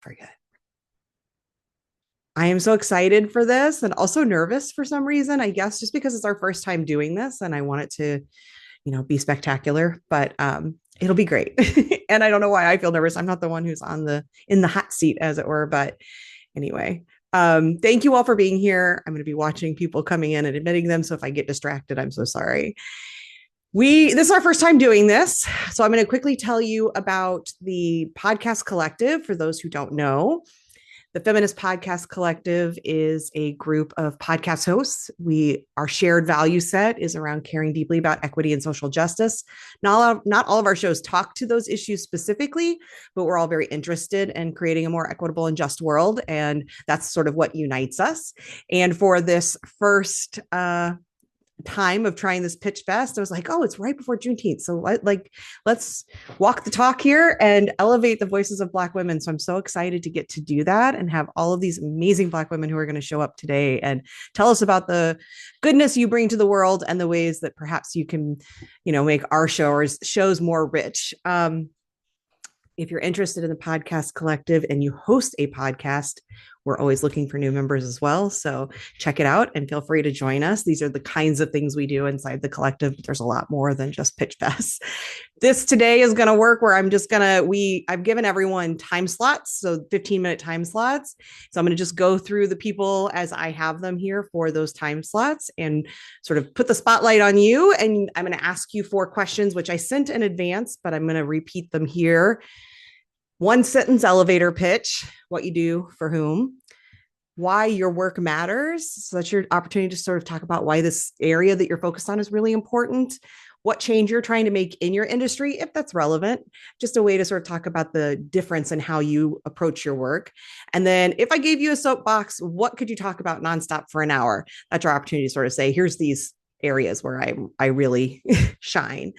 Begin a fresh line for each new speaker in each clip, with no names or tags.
Forget. I am so excited for this and also nervous for some reason, I guess, just because it's our first time doing this and I want it to, be spectacular, but it'll be great. And I don't know why I feel nervous. I'm not the one who's in the hot seat, as it were. But anyway, thank you all for being here. I'm going to be watching people coming in and admitting them. So if I get distracted, I'm so sorry. This is our first time doing this. So I'm going to quickly tell you about the podcast collective for those who don't know. The Feminist Podcast Collective is a group of podcast hosts. Our shared value set is around caring deeply about equity and social justice. Not all of our shows talk to those issues specifically, but we're all very interested in creating a more equitable and just world. And that's sort of what unites us. And for this first time of trying this pitch fest, I was like, oh, it's right before Juneteenth. So let's walk the talk here and elevate the voices of Black women. So I'm so excited to get to do that and have all of these amazing Black women who are going to show up today and tell us about the goodness you bring to the world and the ways that perhaps you can, make our shows more rich. If you're interested in the podcast collective and you host a podcast, we're always looking for new members as well. So check it out and feel free to join us. These are the kinds of things we do inside the collective. But there's a lot more than just pitch fest. This today is going to work where I've given everyone time slots, so 15-minute time slots. So I'm going to just go through the people as I have them here for those time slots and sort of put the spotlight on you. And I'm going to ask you 4 questions, which I sent in advance, but I'm going to repeat them here. 1-sentence elevator pitch, what you do for whom, why your work matters. So that's your opportunity to sort of talk about why this area that you're focused on is really important, what change you're trying to make in your industry, if that's relevant, just a way to sort of talk about the difference in how you approach your work. And then if I gave you a soapbox, what could you talk about nonstop for an hour? That's your opportunity to sort of say, here's these areas where I really shine.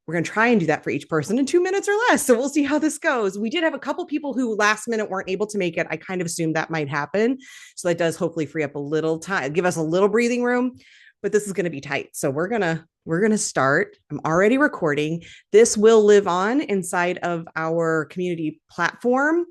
We're going to try and do that for each person in 2 minutes or less. So we'll see how this goes. We did have a couple people who last minute weren't able to make it. I kind of assumed that might happen. So that does hopefully free up a little time, give us a little breathing room, but this is going to be tight. So we're going to start. I'm already recording. This will live on inside of our community platform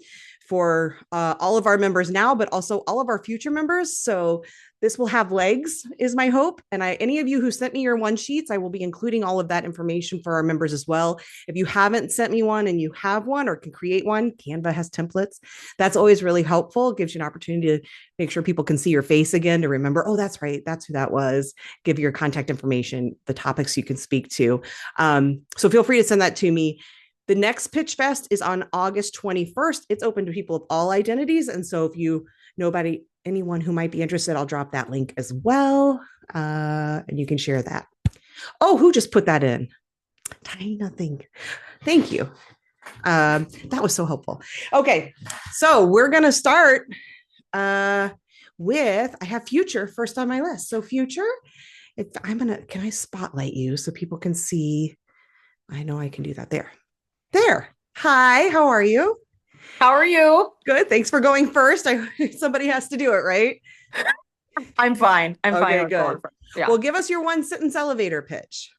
for all of our members now, but also all of our future members. So this will have legs, is my hope. And any of you who sent me your one sheets, I will be including all of that information for our members as well. If you haven't sent me one and you have one or can create one, Canva has templates. That's always really helpful. It gives you an opportunity to make sure people can see your face again, to remember, oh, that's right, that's who that was. Give your contact information, the topics you can speak to. So feel free to send that to me. The next Pitch Fest is on August 21st. It's open to people of all identities. And so if you know about anyone who might be interested, I'll drop that link as well. And you can share that. Oh, who just put that in? Tiny nothing. Thank you. That was so helpful. Okay, so we're going to start with, I have Future first on my list. So Future, can I spotlight you so people can see? I know I can do that. There. Hi, how are you?
How are you?
Good. Thanks for going first. Somebody has to do it, right?
I'm fine. I'm
okay,
fine.
Good. Yeah. Well, give us your 1-sentence elevator pitch.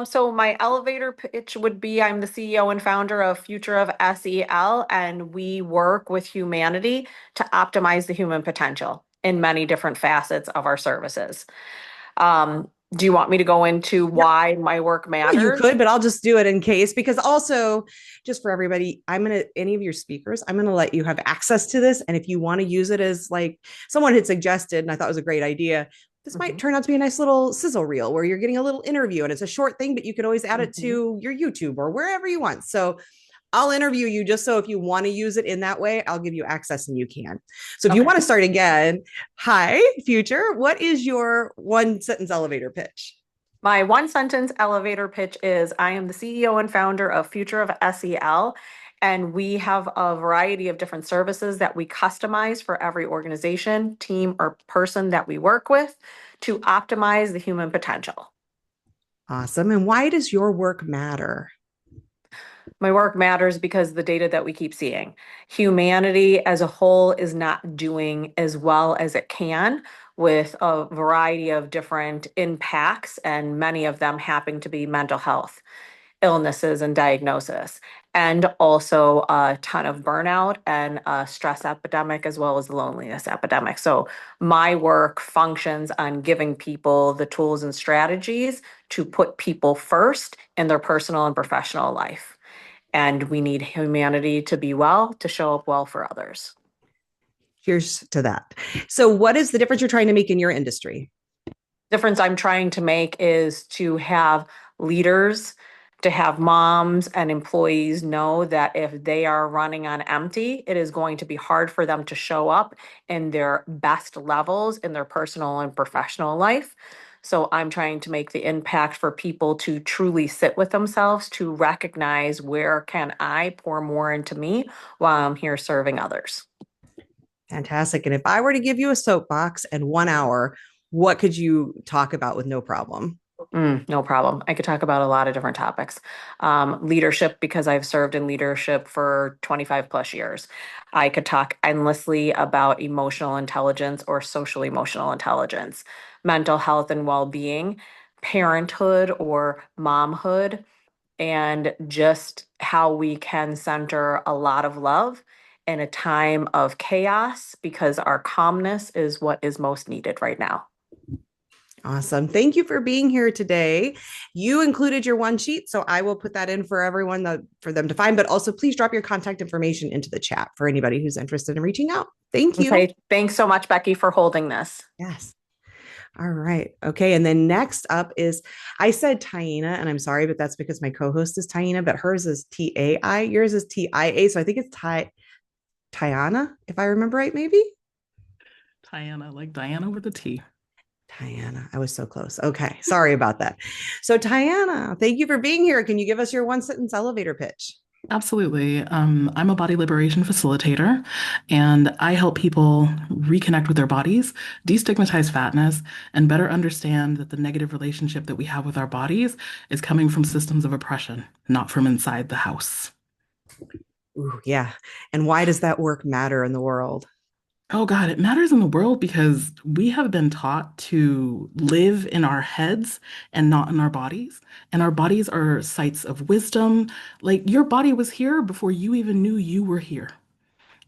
So my elevator pitch would be, I'm the CEO and founder of Future of SEL, and we work with humanity to optimize the human potential in many different facets of our services. Do you want me to go into why my work matters?
You could, but I'll just do it in case, because also just for everybody, any of your speakers, I'm going to let you have access to this. And if you want to use it as like someone had suggested, and I thought it was a great idea, this might turn out to be a nice little sizzle reel where you're getting a little interview and it's a short thing, but you could always add it to your YouTube or wherever you want. So I'll interview you just so if you want to use it in that way, I'll give you access and you can. So if you want to start again, hi, Future, what is your 1-sentence elevator pitch?
My 1-sentence elevator pitch is, I am the CEO and founder of Future of SEL, and we have a variety of different services that we customize for every organization, team, or person that we work with to optimize the human potential.
Awesome. And why does your work matter?
My work matters because the data that we keep seeing. Humanity as a whole is not doing as well as it can with a variety of different impacts, and many of them happen to be mental health illnesses and diagnosis. and also a ton of burnout and a stress epidemic as well as the loneliness epidemic. So my work functions on giving people the tools and strategies to put people first in their personal and professional life. And we need humanity to be well, to show up well for others.
Cheers to that. So, what is the difference you're trying to make in your industry?
Difference I'm trying to make is to have leaders, to have moms and employees know that if they are running on empty, it is going to be hard for them to show up in their best levels in their personal and professional life. So I'm trying to make the impact for people to truly sit with themselves, to recognize where can I pour more into me while I'm here serving others.
Fantastic. And if I were to give you a soapbox and 1 hour, what could you talk about with no problem?
No problem. I could talk about a lot of different topics. Leadership, because I've served in leadership for 25 plus years. I could talk endlessly about emotional intelligence or social emotional intelligence, mental health and well being, parenthood or momhood, and just how we can center a lot of love in a time of chaos because our calmness is what is most needed right now.
Awesome. Thank you for being here today. You included your one sheet, so I will put that in for everyone for them to find, but also please drop your contact information into the chat for anybody who's interested in reaching out. Thank you.
Okay. Thanks so much, Becky, for holding this.
Yes. All right. Okay. And then next up is, I said Taina, and I'm sorry, but that's because my co-host is Taina, but hers is T-A-I. Yours is T-I-A. So I think it's Tiana, if I remember right, maybe.
Diana, like Diana with a T.
Tiana. I was so close. Okay. Sorry about that. So Tiana, thank you for being here. Can you give us your one sentence elevator pitch?
Absolutely. I'm a body liberation facilitator, and I help people reconnect with their bodies, destigmatize fatness, and better understand that the negative relationship that we have with our bodies is coming from systems of oppression, not from inside the house.
Ooh, yeah. And why does that work matter in the world?
Oh God, it matters in the world because we have been taught to live in our heads and not in our bodies. And our bodies are sites of wisdom. Like your body was here before you even knew you were here.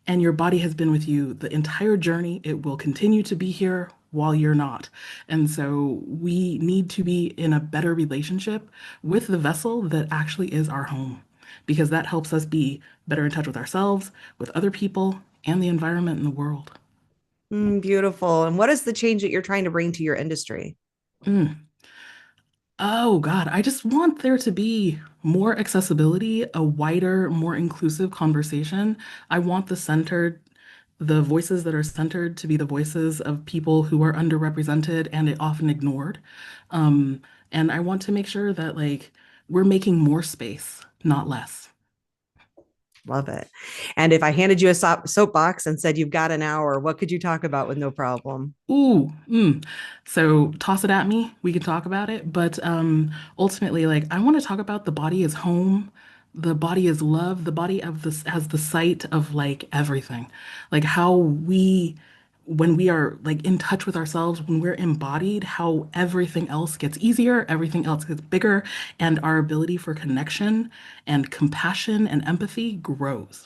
And your body has been with you the entire journey. It will continue to be here while you're not. And so we need to be in a better relationship with the vessel that actually is our home, because that helps us be better in touch with ourselves, with other people, and the environment and the world.
Beautiful. And what is the change that you're trying to bring to your industry?
Mm. Oh God, I just want there to be more accessibility, a wider, more inclusive conversation. I want the voices that are centered to be the voices of people who are underrepresented and often ignored. Um, and I want to make sure that like we're making more space, not less.
Love it. And if I handed you a soapbox and said you've got an hour, what could you talk about with no problem?
Ooh, mm. So toss it at me. We can talk about it. But ultimately, like I want to talk about the body as home, the body as love, the body of this as the site of like everything. Like how we, when we are like in touch with ourselves, when we're embodied, how everything else gets easier, everything else gets bigger, and our ability for connection and compassion and empathy grows.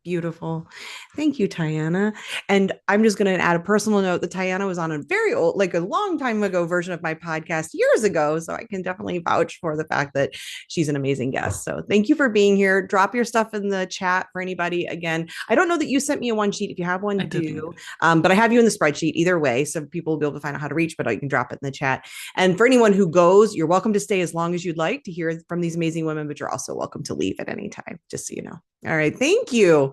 Beautiful. Thank you, Tiana. And I'm just going to add a personal note that Tiana was on a very old, like a long time ago version of my podcast years ago. So I can definitely vouch for the fact that she's an amazing guest. So thank you for being here. Drop your stuff in the chat for anybody. Again, I don't know that you sent me a one sheet. If you have
I
one,
didn't.
do. But I have you in the spreadsheet either way. So people will be able to find out how to reach, but you can drop it in the chat. And for anyone who goes, you're welcome to stay as long as you'd like to hear from these amazing women, but you're also welcome to leave at any time, just so you know. All right. Thank you.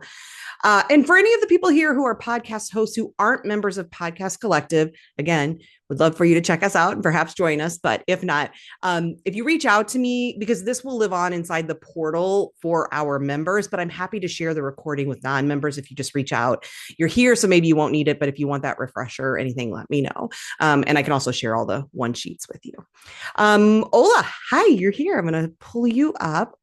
And for any of the people here who are podcast hosts who aren't members of Podcast Collective, again, would love for you to check us out and perhaps join us. But if not, if you reach out to me, because this will live on inside the portal for our members, but I'm happy to share the recording with non-members if you just reach out. You're here, so maybe you won't need it, but if you want that refresher or anything, let me know. And I can also share all the one sheets with you. Ola, hi, you're here. I'm going to pull you up.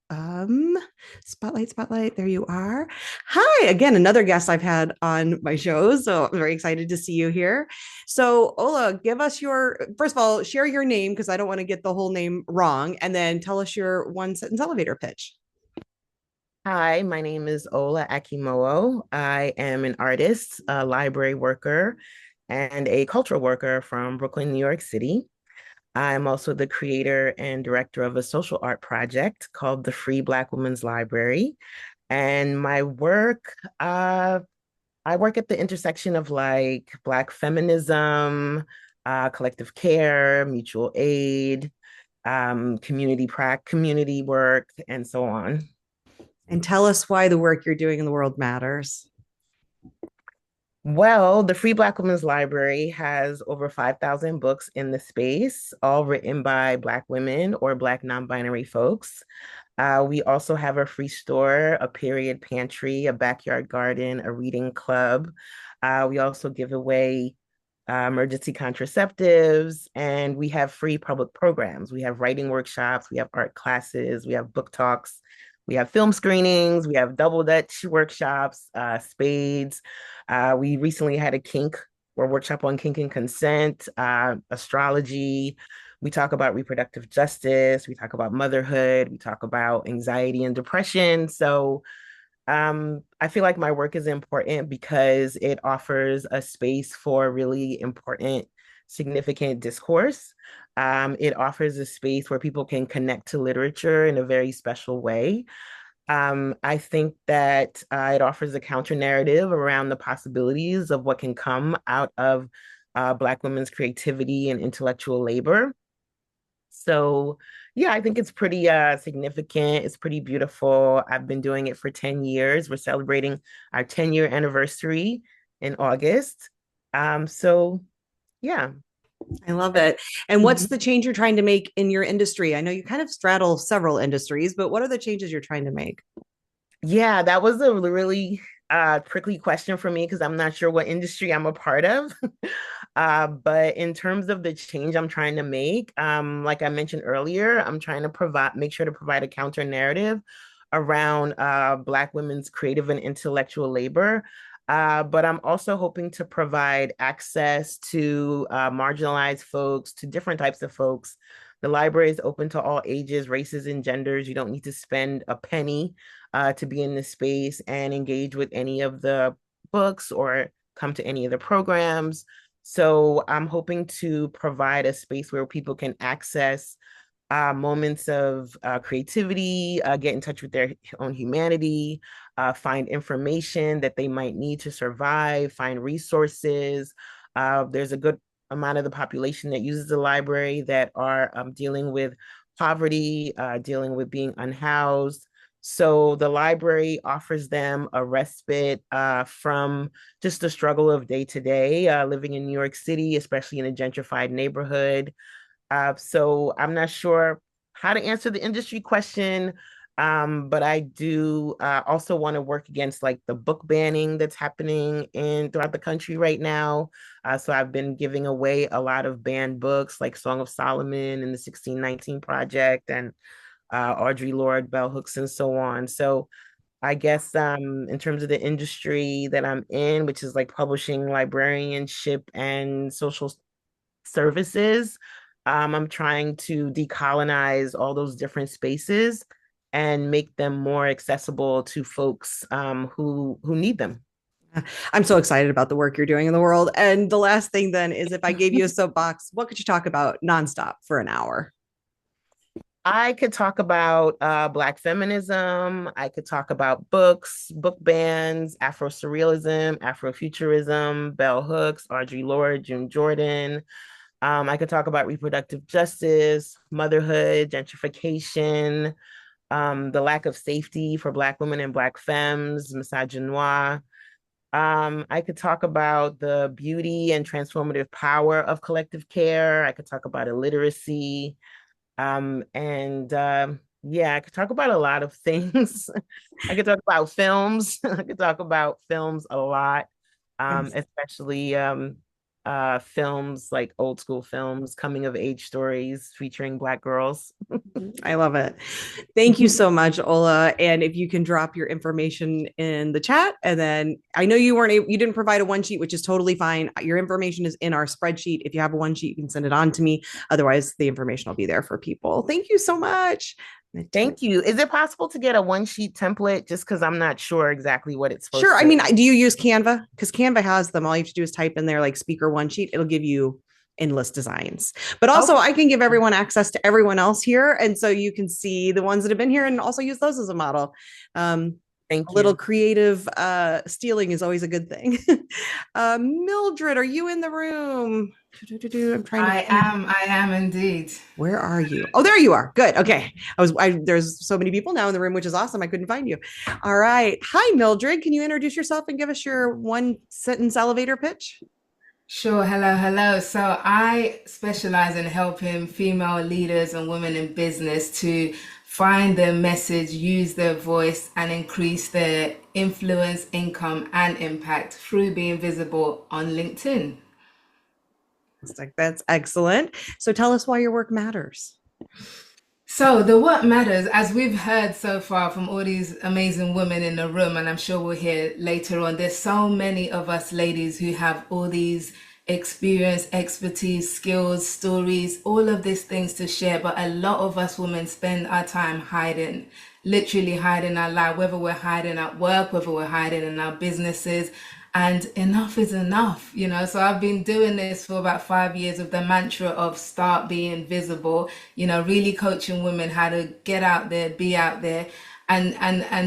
Spotlight, there you are. Hi again, another guest I've had on my show, so I'm very excited to see you here. So Ola, give us your, first of all, share your name because I don't want to get the whole name wrong, and then tell us your one sentence elevator pitch.
Hi, my name is Ola Akimowo. I am an artist, a library worker, and a cultural worker from Brooklyn, New York City. I'm also the creator and director of a social art project called the Free Black Women's Library. And my work, I work at the intersection of like Black feminism, collective care, mutual aid, community work, and so on.
And tell us why the work you're doing in the world matters.
Well, the Free Black Women's Library has over 5,000 books in the space, all written by Black women or Black non-binary folks. We also have a free store, a period pantry, a backyard garden, a reading club. We also give away emergency contraceptives, and we have free public programs. We have writing workshops, we have art classes, we have book talks, we have film screenings, we have double dutch workshops, spades. We recently had a kink or workshop on kink and consent, astrology. We talk about reproductive justice. We talk about motherhood. We talk about anxiety and depression. So I feel like my work is important because it offers a space for really important, significant discourse. It offers a space where people can connect to literature in a very special way. I think that it offers a counter narrative around the possibilities of what can come out of Black women's creativity and intellectual labor. So yeah, I think it's pretty significant. It's pretty beautiful. I've been doing it for 10 years. We're celebrating our 10-year anniversary in August. So yeah.
I love it. And what's
Mhm.
the change you're trying to make in your industry? I know you kind of straddle several industries, but what are the changes you're trying to make?
Yeah, that was a really prickly question for me because I'm not sure what industry I'm a part of. But in terms of the change I'm trying to make, like I mentioned earlier, I'm trying to make sure to provide a counter narrative around Black women's creative and intellectual labor. But I'm also hoping to provide access to marginalized folks, to different types of folks. The library is open to all ages, races, and genders. You don't need to spend a penny to be in this space and engage with any of the books or come to any of the programs. So I'm hoping to provide a space where people can access moments of creativity, get in touch with their own humanity, find information that they might need to survive, find resources. There's a good amount of the population that uses the library that are dealing with poverty, dealing with being unhoused. So the library offers them a respite from just the struggle of day to day, living in New York City, especially in a gentrified neighborhood. So I'm not sure how to answer the industry question, but I do also want to work against like the book banning that's happening in throughout the country right now. So I've been giving away a lot of banned books like Song of Solomon and the 1619 Project and Audre Lorde, Bell Hooks, and so on. So I guess in terms of the industry that I'm in, which is like publishing, librarianship, and social services. I'm trying to decolonize all those different spaces and make them more accessible to folks who need them.
I'm so excited about the work you're doing in the world. And the last thing then is if I gave you a soapbox, what could you talk about nonstop for an hour?
I could talk about Black feminism. I could talk about books, book bans, Afro surrealism, Afrofuturism, Bell Hooks, Audre Lorde, June Jordan. I could talk about reproductive justice, motherhood, gentrification, the lack of safety for Black women and Black femmes, misogynoir. I could talk about the beauty and transformative power of collective care. I could talk about illiteracy. And yeah, I could talk about a lot of things. I could talk about films. I could talk about films a lot, especially films like old school films, coming of age stories featuring Black girls.
I love it. Thank you so much, Ola. And if you can drop your information in the chat, and then I know you didn't provide a one sheet, which is totally fine. Your information is in our spreadsheet. If you have a one sheet, you can send it on to me. Otherwise, the information will be there for people. Thank you so much.
Thank you. Is it possible to get a one sheet template just because I'm not sure exactly what it's supposed
Sure.
to
I mean, do you use Canva? Because Canva has them. All you have to do is type in there like speaker one sheet. It'll give you endless designs. But also,
Okay.
I can give everyone access to everyone else here. And so you can see the ones that have been here and also use those as a model.
Thank
A little
you.
creative stealing is always a good thing. Mildred, are you in the room? I'm trying to
I am indeed.
Where are you? Oh, there you are. Good. Okay. There's so many people now in the room, which is awesome. I couldn't find you. All right. Hi, Mildred. Can you introduce yourself and give us your one sentence elevator pitch?
Sure. Hello, hello. So I specialize in helping female leaders and women in business to find their message, use their voice, and increase their influence, income, and impact through being visible on LinkedIn.
That's excellent. So tell us why your work matters.
So, the what matters, as we've heard so far from all these amazing women in the room, and I'm sure we'll hear later on, there's so many of us ladies who have all these experience, expertise, skills, stories, all of these things to share. But a lot of us women spend our time hiding, literally hiding our life, whether we're hiding at work, whether we're hiding in our businesses. And enough is enough, you know. So I've been doing this for about 5 years with the mantra of start being visible, you know, really coaching women how to get out there, be out there. And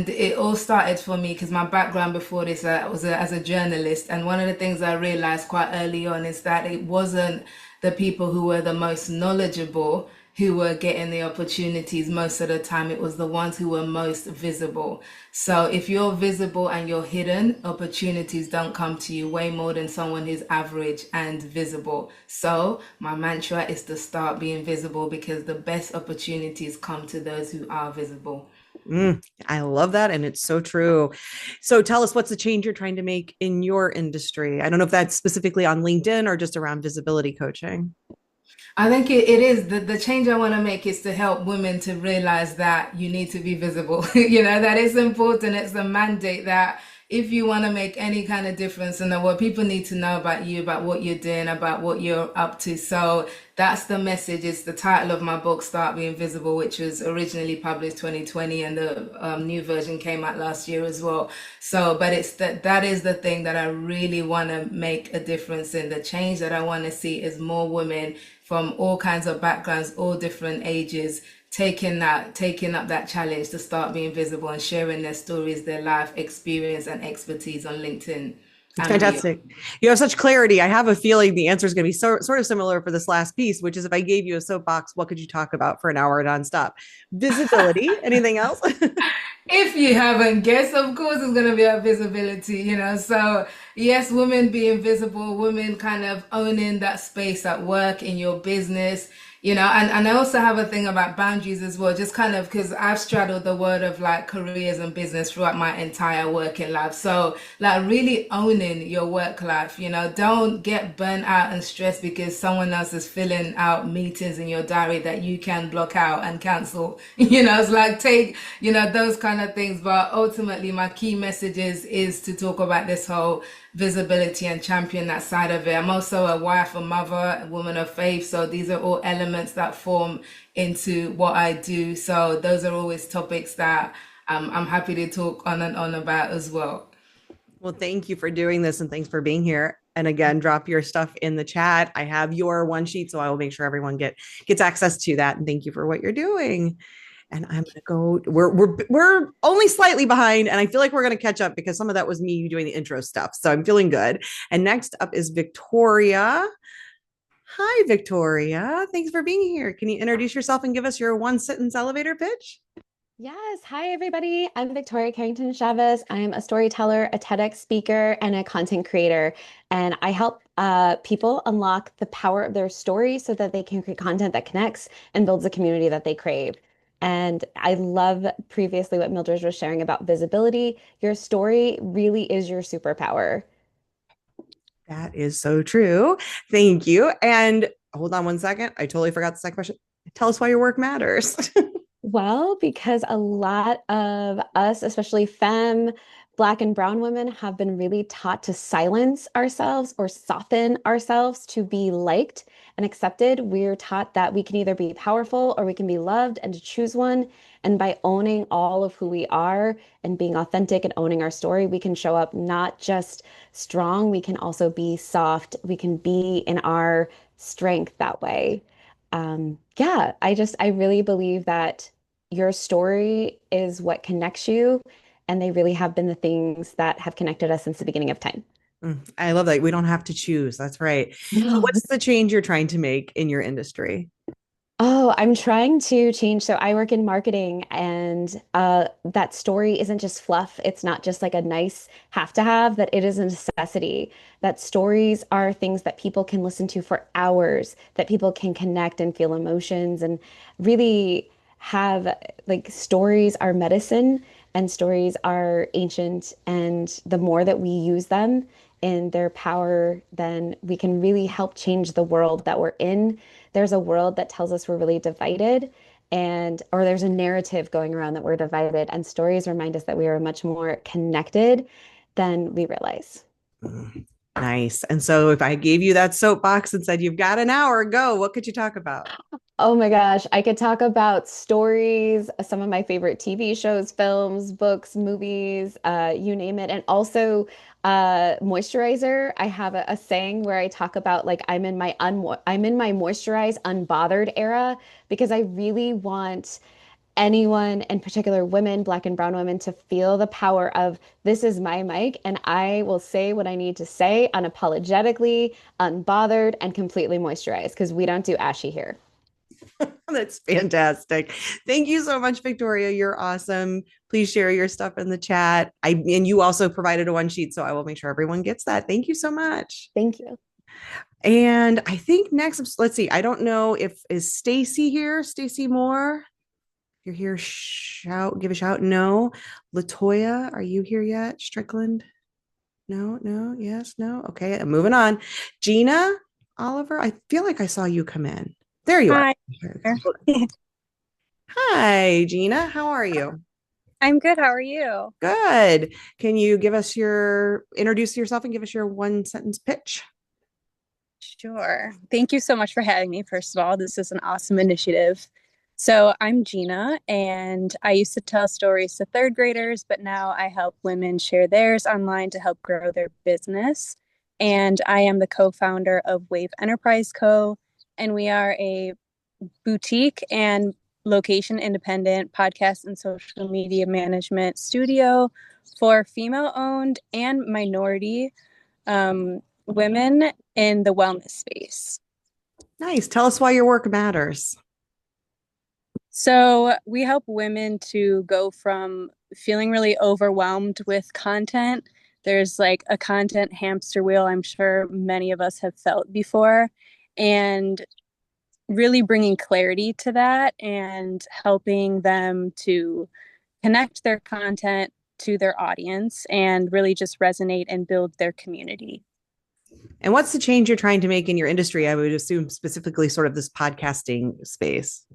it all started for me because my background before this was as a journalist. And one of the things I realized quite early on is that it wasn't the people who were the most knowledgeable who were getting the opportunities. Most of the time it was the ones who were most visible. So if you're visible and you're hidden, opportunities don't come to you way more than someone who's average and visible. So my mantra is to start being visible because the best opportunities come to those who are visible.
I love that. And it's so true. So tell us, what's the change you're trying to make in your industry? I don't know if that's specifically on LinkedIn or just around visibility coaching.
I think it is the change I want to make is to help women to realize that you need to be visible. You know, that it's important. It's a mandate that if you want to make any kind of difference in the world, people need to know about you, about what you're doing, about what you're up to. So that's the message. It's the title of my book, Start Being Visible, which was originally published 2020, and the new version came out last year as well. So, but it's that is the thing that I really want to make a difference in. The change that I want to see is more women from all kinds of backgrounds, all different ages, taking up that challenge to start being visible and sharing their stories, their life experience and expertise on LinkedIn.
It's fantastic. You have such clarity. I have a feeling the answer is going to be sort of similar for this last piece, which is if I gave you a soapbox, what could you talk about for an hour nonstop? Visibility. Anything else?
If you haven't guessed, of course, it's going to be about visibility, you know. So, yes, women being visible, women kind of owning that space at work, in your business, you know. And I also have a thing about boundaries as well, just kind of because I've straddled the world of like careers and business throughout my entire working life. So, like, really owning your work life, you know, don't get burnt out and stressed because someone else is filling out meetings in your diary that you can block out and cancel. You know, it's like take, you know, those kind of things. But ultimately, my key message is to talk about this whole visibility and champion that side of it. I'm also a wife, a mother, a woman of faith. So these are all elements that form into what I do. So those are always topics that I'm happy to talk on and on about as well.
Well, thank you for doing this and thanks for being here. And again, drop your stuff in the chat. I have your one sheet, so I will make sure everyone gets access to that. And thank you for what you're doing. And I'm gonna go. We're only slightly behind, and I feel like we're gonna catch up because some of that was me doing the intro stuff. So I'm feeling good. And next up is Victoria. Hi, Victoria. Thanks for being here. Can you introduce yourself and give us your one sentence elevator pitch?
Yes. Hi, everybody. I'm Victoria Carrington Chavez. I'm a storyteller, a TEDx speaker, and a content creator. And I help people unlock the power of their story so that they can create content that connects and builds a community that they crave. And I love previously what Mildred was sharing about visibility. Your story really is your superpower.
That is so true. Thank you. And hold on one second. I totally forgot the second question. Tell us why your work matters.
Well, because a lot of us, especially femme Black and brown women have been really taught to silence ourselves or soften ourselves to be liked and accepted. We're taught that we can either be powerful or we can be loved and to choose one. And by owning all of who we are and being authentic and owning our story, we can show up not just strong, we can also be soft. We can be in our strength that way. Yeah, I really believe that your story is what connects you, and they really have been the things that have connected us since the beginning of time.
I love that. We don't have to choose. That's right. So
No.
what's the change you're trying to make in your industry?
Oh, I'm trying to change. So I work in marketing, and that story isn't just fluff. It's not just like a nice have to have, that it is a necessity. That stories are things that people can listen to for hours, that people can connect and feel emotions and really have like stories are medicine and stories are ancient. And the more that we use them in their power, then we can really help change the world that we're in. There's a world that tells us we're really divided, and or there's a narrative going around that we're divided, and stories remind us that we are much more connected than we realize.
Nice. And so if I gave you that soapbox and said, you've got an hour, go, what could you talk about?
Oh my gosh, I could talk about stories, some of my favorite TV shows, films, books, movies, you name it, and also moisturizer. I have a saying where I talk about like I'm in my moisturized, unbothered era because I really want anyone, in particular women, Black and brown women, to feel the power of this is my mic and I will say what I need to say unapologetically, unbothered, and completely moisturized because we don't do ashy here.
That's fantastic. Thank you so much, Victoria. You're awesome. Please share your stuff in the chat. And you also provided a one sheet, so I will make sure everyone gets that. Thank you so much.
Thank you.
And I think next, let's see. I don't know if is Stacy here, Stacy Moore. If you're here, shout, give a shout. No. Latoya, are you here yet? Strickland? No, no, yes, no. Okay, I'm moving on. Gina Oliver, I feel like I saw you come in. There you are.
Hi.
Hi, Gina. How are you?
I'm good. How are you?
Good. Can you introduce yourself and give us your one sentence pitch?
Sure. Thank you so much for having me. First of all, this is an awesome initiative. So I'm Gina, and I used to tell stories to third graders, but now I help women share theirs online to help grow their business. And I am the co-founder of Wave Enterprise Co., and we are a boutique and location independent podcast and social media management studio for female owned and minority women in the wellness space.
Nice. Tell us why your work matters.
So we help women to go from feeling really overwhelmed with content. There's like a content hamster wheel, I'm sure many of us have felt before, and really bringing clarity to that and helping them to connect their content to their audience and really just resonate and build their community.
And what's the change you're trying to make in your industry? I would assume specifically sort of this podcasting space.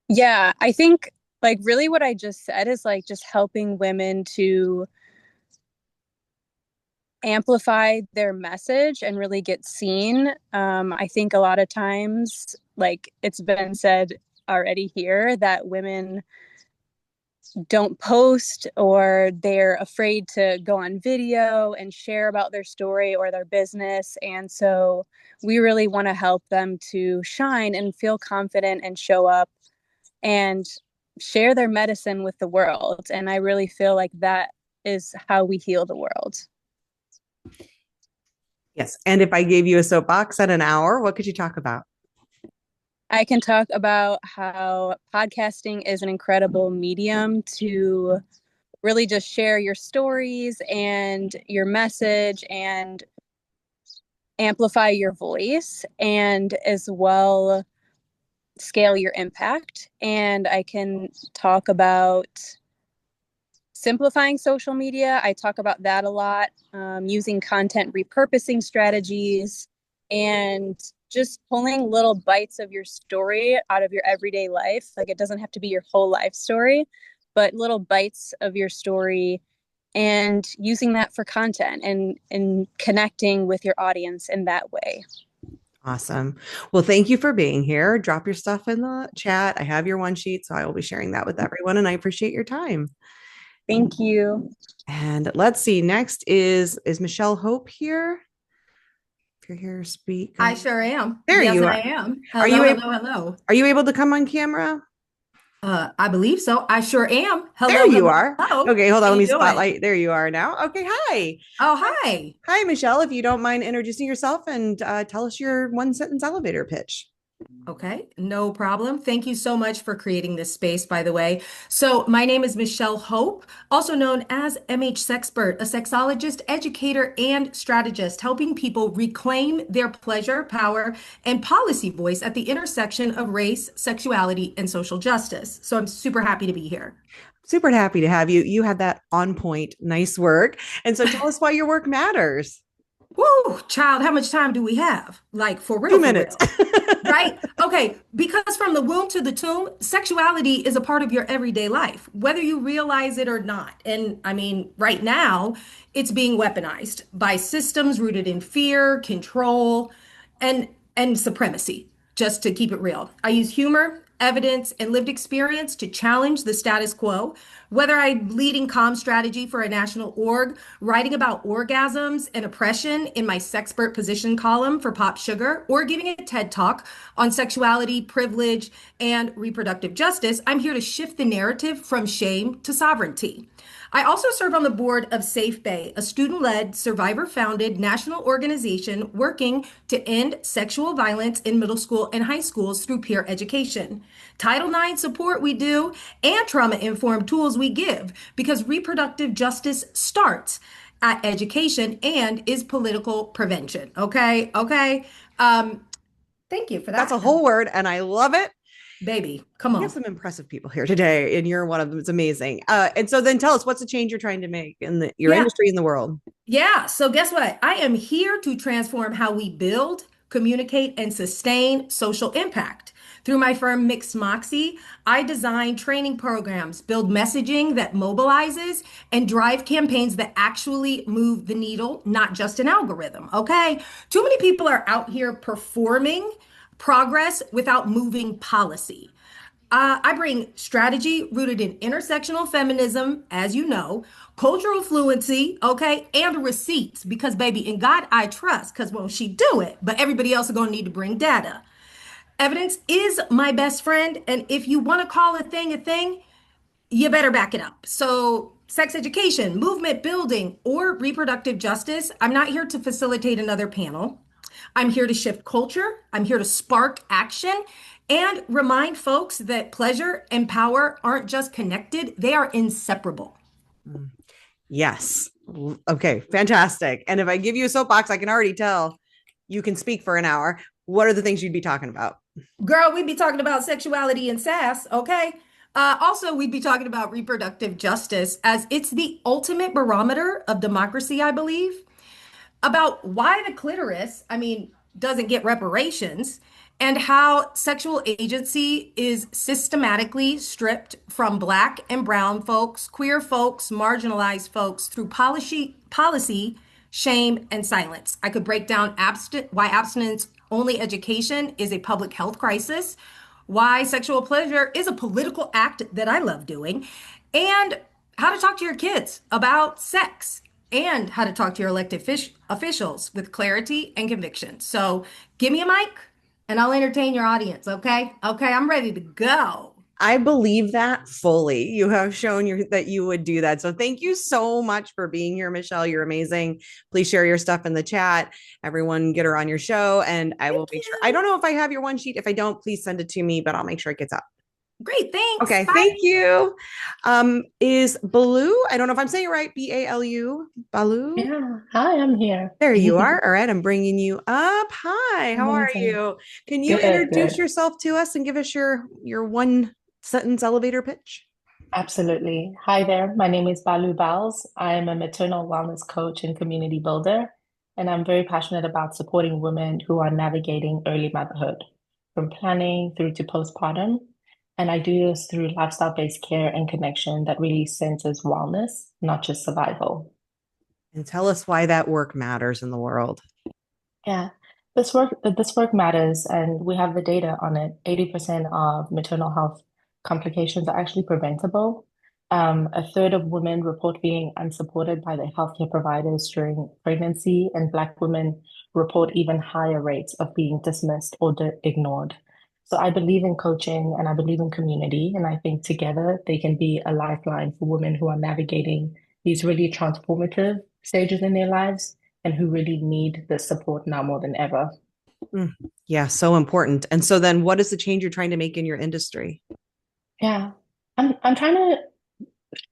Yeah, I think like really what I just said is like just helping women to amplify their message and really get seen. I think a lot of times, like it's been said already here, that women don't post or they're afraid to go on video and share about their story or their business. And so we really want to help them to shine and feel confident and show up and share their medicine with the world. And I really feel like that is how we heal the world.
Yes. And if I gave you a soapbox at an hour, what could you talk about?
I can talk about how podcasting is an incredible medium to really just share your stories and your message and amplify your voice, and as well scale your impact. And I can talk about simplifying social media. I talk about that a lot, using content repurposing strategies and just pulling little bites of your story out of your everyday life. Like it doesn't have to be your whole life story, but little bites of your story and using that for content and connecting with your audience in that way.
Awesome. Well, thank you for being here. Drop your stuff in the chat. I have your one sheet, so I will be sharing that with everyone, and I appreciate your time.
Thank you.
And let's see, next is Michelle Hope here? If you're here, speak.
I sure am.
There
yes,
you are.
I am.
Are
Hello,
you
hello.
Are you able to come on camera?
I believe so. I sure am. Hello,
There you
hello,
are.
hello.
Okay, hold on.
How
Let me
you doing?
spotlight. There you are now. Okay, hi.
Oh, hi.
Hi, Michelle. If you don't mind introducing yourself and tell us your one sentence elevator pitch.
Okay, no problem. Thank you so much for creating this space, by the way. So, my name is Michelle Hope, also known as MH Sexpert, a sexologist, educator, and strategist, helping people reclaim their pleasure, power, and policy voice at the intersection of race, sexuality, and social justice. So, I'm super happy to be here.
Super happy to have you. You had that on point. Nice work. And so tell us why your work matters.
Woo, child, how much time do we have? Like, for real,
2
for
minutes.
real. Right? Okay, because from the womb to the tomb, sexuality is a part of your everyday life, whether you realize it or not. And I mean, right now, it's being weaponized by systems rooted in fear, control, and supremacy, just to keep it real. I use humor, evidence, and lived experience to challenge the status quo. Whether I'm leading comm strategy for a national org, writing about orgasms and oppression in my Sexpert position column for Pop Sugar, or giving a TED Talk on sexuality, privilege, and reproductive justice, I'm here to shift the narrative from shame to sovereignty. I also serve on the board of Safe Bay, a student-led, survivor-founded national organization working to end sexual violence in middle school and high schools through peer education. Title IX support we do, and trauma-informed tools we give, because reproductive justice starts at education and is political prevention. Okay? Okay? Thank you for that.
That's a whole word, and I love it.
Baby, come
We
on.
have some impressive people here today, and you're one of them. It's amazing. And so then tell us, what's the change you're trying to make in your industry in the world?
Yeah. So guess what? I am here to transform how we build, communicate, and sustain social impact. Through my firm Mixed Moxie, I design training programs, build messaging that mobilizes, and drive campaigns that actually move the needle, not just an algorithm. Okay. Too many people are out here performing progress without moving policy. I bring strategy rooted in intersectional feminism, as you know, cultural fluency, okay, and receipts, because baby, in God I trust, because well, she do it, but everybody else is going to need to bring data. Evidence is my best friend, and if you want to call a thing, you better back it up. So, sex education, movement building, or reproductive justice, I'm not here to facilitate another panel. I'm here to shift culture. I'm here to spark action and remind folks that pleasure and power aren't just connected, they are inseparable.
Yes. Okay, fantastic. And if I give you a soapbox, I can already tell you can speak for an hour. What are the things you'd be talking about?
Girl, we'd be talking about sexuality and sass, okay? Also, we'd be talking about reproductive justice, as it's the ultimate barometer of democracy, I believe, about why the clitoris, doesn't get reparations, and how sexual agency is systematically stripped from Black and brown folks, queer folks, marginalized folks through policy, shame, and silence. I could break down why abstinence only education is a public health crisis, why sexual pleasure is a political act that I love doing, and how to talk to your kids about sex, and how to talk to your elected officials with clarity and conviction. So give me a mic and I'll entertain your audience, okay? Okay, I'm ready to go.
I believe that fully. You have shown that you would do that. So thank you so much for being here, Michelle. You're amazing. Please share your stuff in the chat. Everyone get her on your show, and I will make sure. I don't know if I have your one sheet. If I don't, please send it to me, but I'll make sure it gets up.
Great, thanks.
Okay,
Bye.
thank you. Is Balu? I don't know if I'm saying it right. Balu? Balu?
Yeah. Hi, I'm here.
There you are. All right, I'm bringing you up. Hi, how are
Amazing.
you? Can you
Good,
introduce
good.
yourself to us and give us your one sentence elevator pitch?
Absolutely. Hi there. My name is Balu Bals. I am a maternal wellness coach and community builder, and I'm very passionate about supporting women who are navigating early motherhood, from planning through to postpartum. And I do this through lifestyle-based care and connection that really centers wellness, not just survival.
And tell us why that work matters in the world.
Yeah, this work matters, and we have the data on it. 80% of maternal health complications are actually preventable. A third of women report being unsupported by their healthcare providers during pregnancy, and Black women report even higher rates of being dismissed or ignored. So I believe in coaching and I believe in community, and I think together they can be a lifeline for women who are navigating these really transformative stages in their lives and who really need the support now more than ever.
Yeah, so important. And so then what is the change you're trying to make in your industry?
Yeah, I'm trying to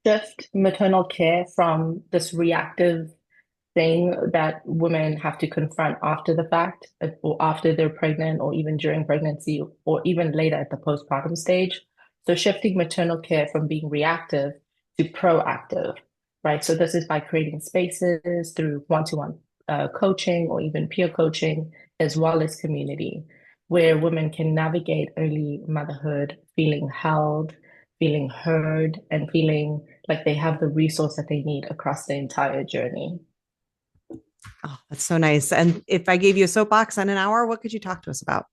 shift maternal care from this reactive thing that women have to confront after the fact, or after they're pregnant, or even during pregnancy, or even later at the postpartum stage. So shifting maternal care from being reactive to proactive, right? So this is by creating spaces through one-to-one coaching or even peer coaching, as well as community, where women can navigate early motherhood feeling held, feeling heard, and feeling like they have the resource that they need across the entire journey.
Oh, that's so nice. And if I gave you a soapbox on an hour, what could you talk to us about?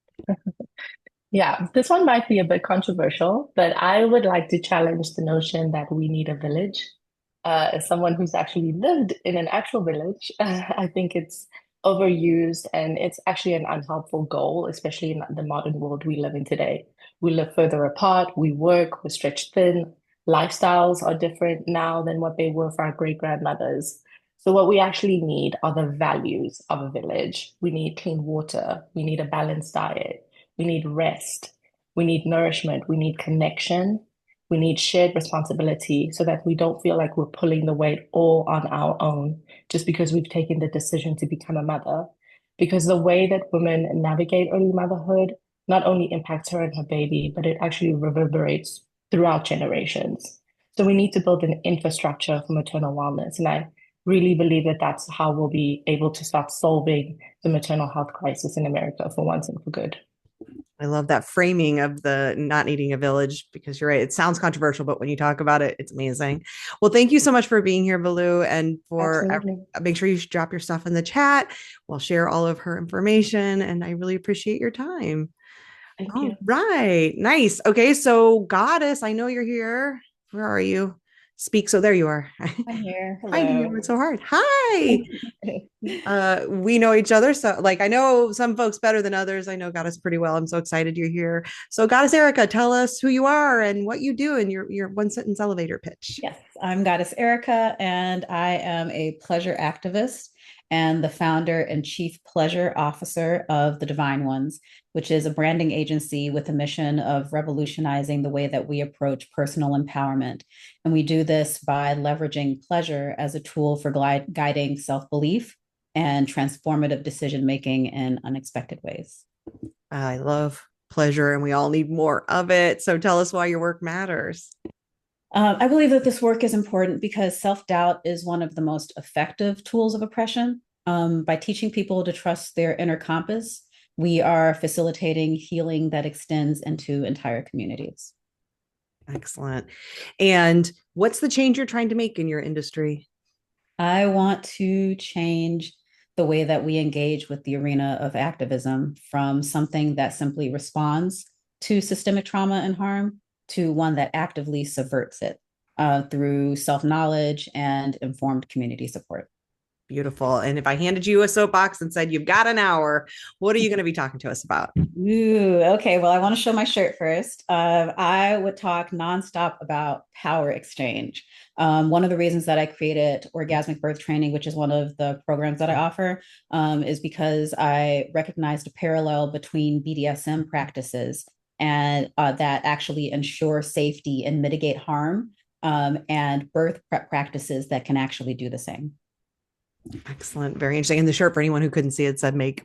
Yeah, this one might be a bit controversial, but I would like to challenge the notion that we need a village. As someone who's actually lived in an actual village, I think it's overused and it's actually an unhelpful goal, especially in the modern world we live in today. We live further apart, we work, we're stretched thin, lifestyles are different now than what they were for our great grandmothers. So, what we actually need are the values of a village. We need clean water, we need a balanced diet. We need rest. We need nourishment. We need connection. We need shared responsibility so that we don't feel like we're pulling the weight all on our own just because we've taken the decision to become a mother. Because the way that women navigate early motherhood not only impacts her and her baby, but it actually reverberates throughout generations. So we need to build an infrastructure for maternal wellness. And I really believe that that's how we'll be able to start solving the maternal health crisis in America for once and for good.
I love that framing of the not needing a village because you're right. It sounds controversial, but when you talk about it, it's amazing. Well, thank you so much for being here, Baloo, and for make sure you drop your stuff in the chat. We'll share all of her information, and I really appreciate your time.
Thank
All
you.
right, nice. Okay, so Goddess, I know you're here. Where are you? Speak. So there you are.
I'm here.
Hi,
Hello.
it's so hard. Hi. We know each other, so like I know some folks better than others. I know Goddess pretty well. I'm so excited you're here. So Goddess Erica, tell us who you are and what you do in your one sentence elevator pitch.
Yes, I'm Goddess Erica, and I am a pleasure activist and the founder and chief pleasure officer of the Divine Ones, which is a branding agency with a mission of revolutionizing the way that we approach personal empowerment. And we do this by leveraging pleasure as a tool for guiding self-belief and transformative decision making in unexpected ways.
I love pleasure, and we all need more of it. So tell us why your work matters.
I believe that this work is important because self-doubt is one of the most effective tools of oppression. By teaching people to trust their inner compass, we are facilitating healing that extends into entire communities.
Excellent. And what's the change you're trying to make in your industry?
I want to change the way that we engage with the arena of activism from something that simply responds to systemic trauma and harm to one that actively subverts it through self-knowledge and informed community support.
Beautiful. And if I handed you a soapbox and said, you've got an hour, what are you going to be talking to us about?
Ooh, okay. Well, I want to show my shirt first. I would talk nonstop about power exchange. One of the reasons that I created Orgasmic Birth Training, which is one of the programs that I offer, is because I recognized a parallel between BDSM practices and that actually ensure safety and mitigate harm, and birth practices that can actually do the same.
Excellent. Very interesting. And the shirt, for anyone who couldn't see it, said make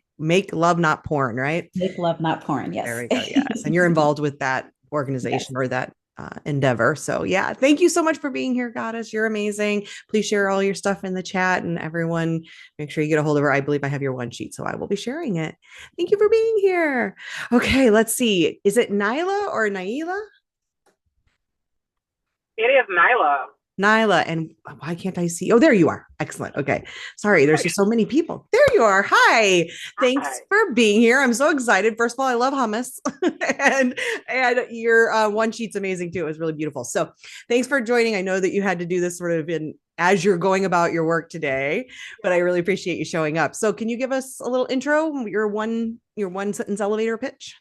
love, not porn, right?
Make love, not porn. Yes.
There we go. Yes. And you're involved with that organization, yes, or that endeavor. So yeah, thank you so much for being here, Goddess. You're amazing. Please share all your stuff in the chat, and everyone make sure you get a hold of her. I believe I have your one sheet, so I will be sharing it. Thank you for being here. Okay, let's see. Is it Nyla or Naila?
It is Nyla.
Nyla, and why can't I see? Oh, there you are. Excellent. Okay. Sorry, there's just so many people. There you are. Hi. Thanks
Hi.
for being here. I'm so excited. First of all, I love hummus. and your one sheet's amazing too. It was really beautiful. So thanks for joining. I know that you had to do this sort of in as you're going about your work today, but I really appreciate you showing up. So can you give us a little intro, your one sentence elevator pitch?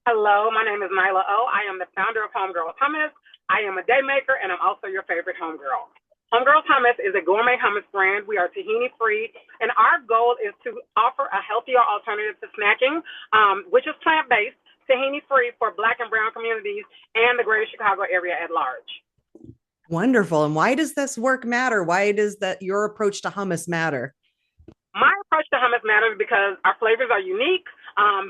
Hello, my name is Nyla O. I am the founder of Homegirls Hummus. I am a day maker, and I'm also your favorite homegirl. Homegirls Hummus is a gourmet hummus brand. We are tahini free, and our goal is to offer a healthier alternative to snacking, which is plant-based, tahini free for Black and Brown communities and the greater Chicago area at large.
Wonderful. And why does this work matter? Why does that your approach to hummus matter?
My approach to hummus matters because our flavors are unique,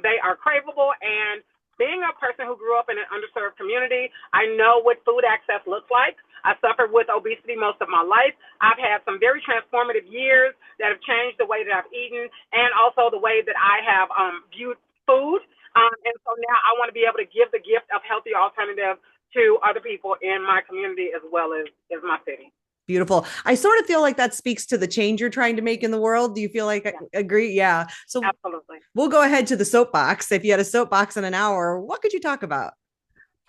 they are craveable, and being a person who grew up in an underserved community, I know what food access looks like. I suffered with obesity most of my life. I've had some very transformative years that have changed the way that I've eaten and also the way that I have viewed food. And so now I want to be able to give the gift of healthy alternatives to other people in my community as well as my city.
Beautiful. I sort of feel like that speaks to the change you're trying to make in the world. Do you feel like I agree? Yeah. So
absolutely.
We'll go ahead to the soapbox. If you had a soapbox in an hour, what could you talk about?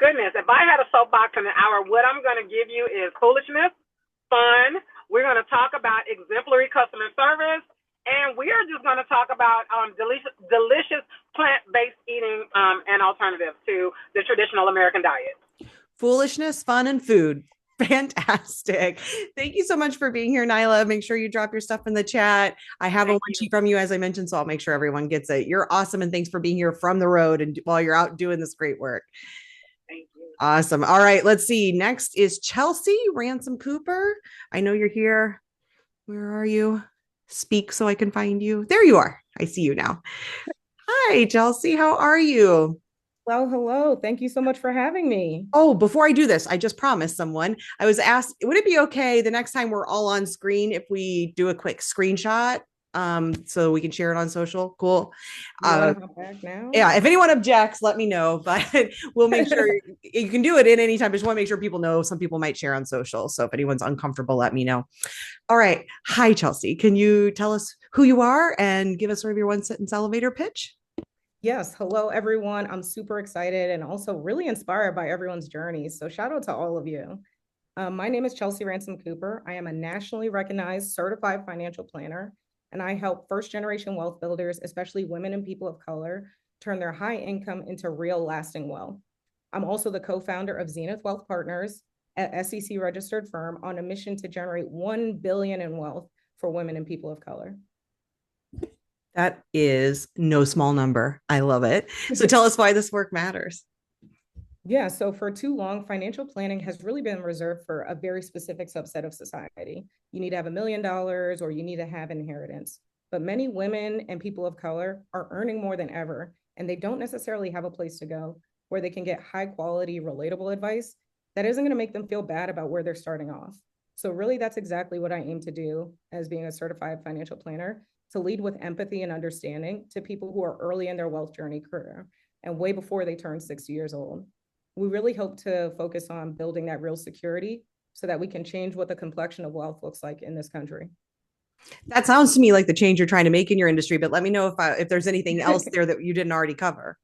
Goodness, if I had a soapbox in an hour, what I'm going to give you is foolishness, fun. We're going to talk about exemplary customer service, and we are just going to talk about delicious plant-based eating and alternatives to the traditional American diet.
Foolishness, fun, and food. Fantastic. Thank you so much for being here, Nyla. Make sure you drop your stuff in the chat. I have a one sheet from you, as I mentioned, so I'll make sure everyone gets it. You're awesome. And thanks for being here from the road and while you're out doing this great work.
Thank you.
Awesome. All right, let's see. Next is Chelsea Ransom Cooper. I know you're here. Where are you? Speak so I can find you. There you are. I see you now. Hi, Chelsea. How are you?
Well, hello. Thank you so much for having me.
Oh, before I do this, I just promised someone. I was asked, would it be okay the next time we're all on screen if we do a quick screenshot so we can share it on social? Cool.
Hop back now?
Yeah, if anyone objects, let me know, but we'll make sure you can do it in any time. I just want to make sure people know some people might share on social. So if anyone's uncomfortable, let me know. All right. Hi, Chelsea. Can you tell us who you are and give us sort of your one sentence elevator pitch?
Yes. Hello, everyone. I'm super excited and also really inspired by everyone's journey. So shout out to all of you. My name is Chelsea Ransom Cooper. I am a nationally recognized certified financial planner, and I help first-generation wealth builders, especially women and people of color, turn their high income into real lasting wealth. I'm also the co-founder of Zenith Wealth Partners, a SEC-registered firm on a mission to generate $1 billion in wealth for women and people of color.
That is no small number. I love it. So tell us why this work matters.
Yeah, so for too long, financial planning has really been reserved for a very specific subset of society. You need to have $1 million or you need to have inheritance. But many women and people of color are earning more than ever, and they don't necessarily have a place to go where they can get high quality, relatable advice that isn't going to make them feel bad about where they're starting off. So really, that's exactly what I aim to do as being a certified financial planner, to lead with empathy and understanding to people who are early in their wealth journey career and way before they turn 60 years old. We really hope to focus on building that real security so that we can change what the complexion of wealth looks like in this country.
That sounds to me like the change you're trying to make in your industry, but let me know if there's anything else there that you didn't already cover.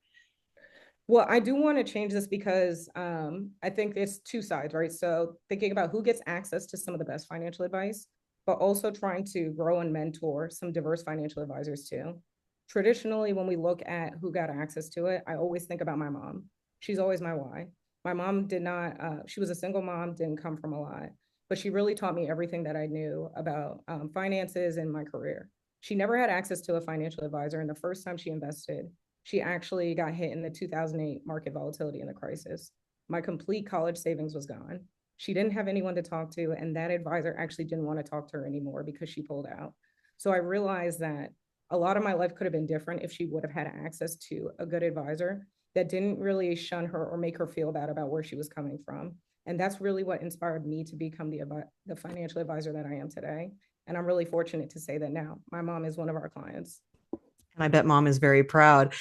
Well, I do want to change this because I think it's two sides, right? So thinking about who gets access to some of the best financial advice, but also trying to grow and mentor some diverse financial advisors too. Traditionally, when we look at who got access to it, I always think about my mom. She's always my why. My mom did not, she was a single mom, didn't come from a lot, but she really taught me everything that I knew about finances and my career. She never had access to a financial advisor. And the first time she invested, she actually got hit in the 2008 market volatility and the crisis. My complete college savings was gone. She didn't have anyone to talk to, and that advisor actually didn't want to talk to her anymore because she pulled out. So I realized that a lot of my life could have been different if she would have had access to a good advisor that didn't really shun her or make her feel bad about where she was coming from. And that's really what inspired me to become the financial advisor that I am today. And I'm really fortunate to say that now my mom is one of our clients.
And I bet mom is very proud.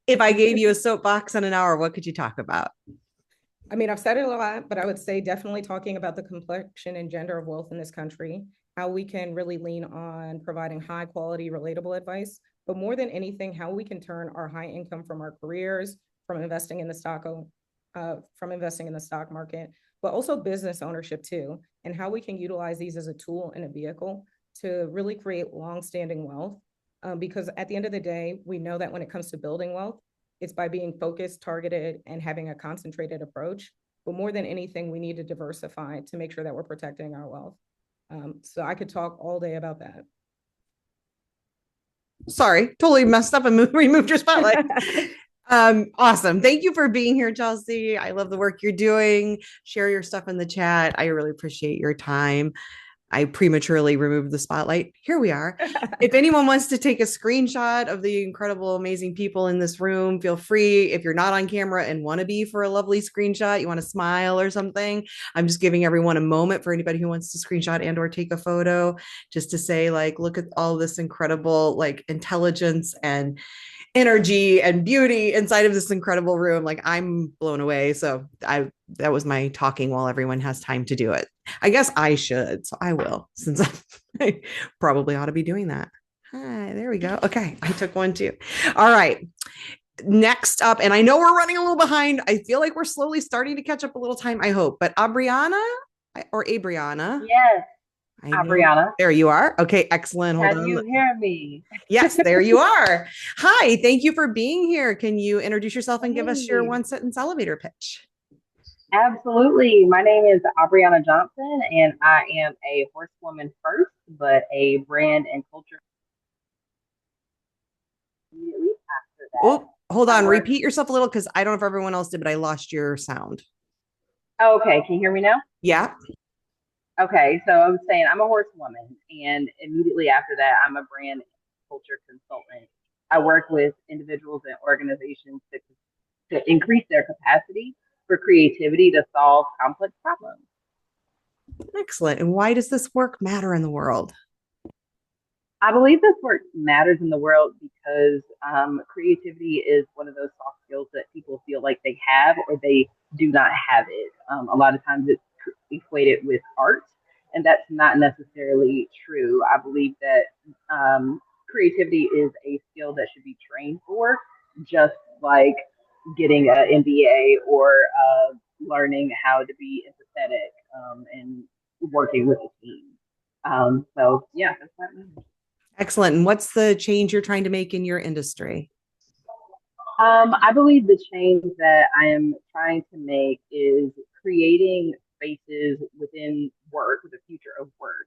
If I gave you a soapbox in an hour, what could you talk about?
I mean, I've said it a lot, but I would say definitely talking about the complexion and gender of wealth in this country, how we can really lean on providing high quality, relatable advice, but more than anything, how we can turn our high income from our careers, from investing in the stock market, but also business ownership too, and how we can utilize these as a tool and a vehicle to really create long-standing wealth. Because at the end of the day, we know that when it comes to building wealth, it's by being focused, targeted, and having a concentrated approach. But more than anything, we need to diversify to make sure that we're protecting our wealth. So I could talk all day about that.
Sorry, totally messed up and removed your spotlight. Awesome. Thank you for being here, Chelsea. I love the work you're doing. Share your stuff in the chat. I really appreciate your time. I prematurely removed the spotlight. Here we are. If anyone wants to take a screenshot of the incredible, amazing people in this room, feel free. If you're not on camera and want to be for a lovely screenshot, you want to smile or something, I'm just giving everyone a moment for anybody who wants to screenshot and or take a photo, just to say, like, look at all this incredible, like, intelligence and energy and beauty inside of this incredible room. Like, I'm blown away. So that was my talking while everyone has time to do it. I guess I should. So I will, since I probably ought to be doing that. Hi, there we go. Okay. I took one too. All right. Next up, and I know we're running a little behind. I feel like we're slowly starting to catch up a little time, I hope. But Abriana or Abriana?
Yes. Abriana.
There you are. Okay, excellent. Hold on.
Can you hear me?
Yes, there you are. Hi, thank you for being here. Can you introduce yourself and give us your one sentence elevator pitch?
Absolutely. My name is Abriana Johnson, and I am a horsewoman first, but a brand and culture immediately after that.
Oh, hold on. Repeat yourself a little, because I don't know if everyone else did, but I lost your sound.
Okay, can you hear me now?
Yeah.
Okay, so I was saying I'm a horsewoman, and immediately after that, I'm a brand and culture consultant. I work with individuals and organizations to increase their capacity for creativity to solve complex problems.
Excellent. And why does this work matter in the world?
I believe this work matters in the world because creativity is one of those soft skills that people feel like they have or they do not have it. A lot of times it's equated with art, and that's not necessarily true. I believe that creativity is a skill that should be trained for, just like getting an MBA or learning how to be empathetic and working with a team. So yeah, that's what I mean.
Excellent. And what's the change you're trying to make in your industry?
I believe the change that I am trying to make is creating spaces within work, the future of work,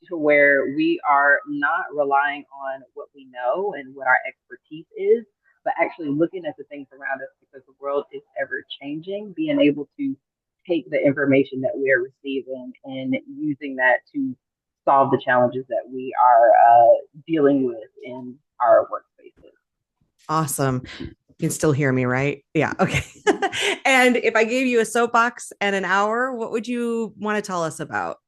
to where we are not relying on what we know and what our expertise is, but actually looking at the things around us because the world is ever changing, being able to take the information that we are receiving and using that to solve the challenges that we are dealing with in our workspaces.
Awesome. You can still hear me, right? Yeah. Okay. And if I gave you a soapbox and an hour, what would you want to tell us about?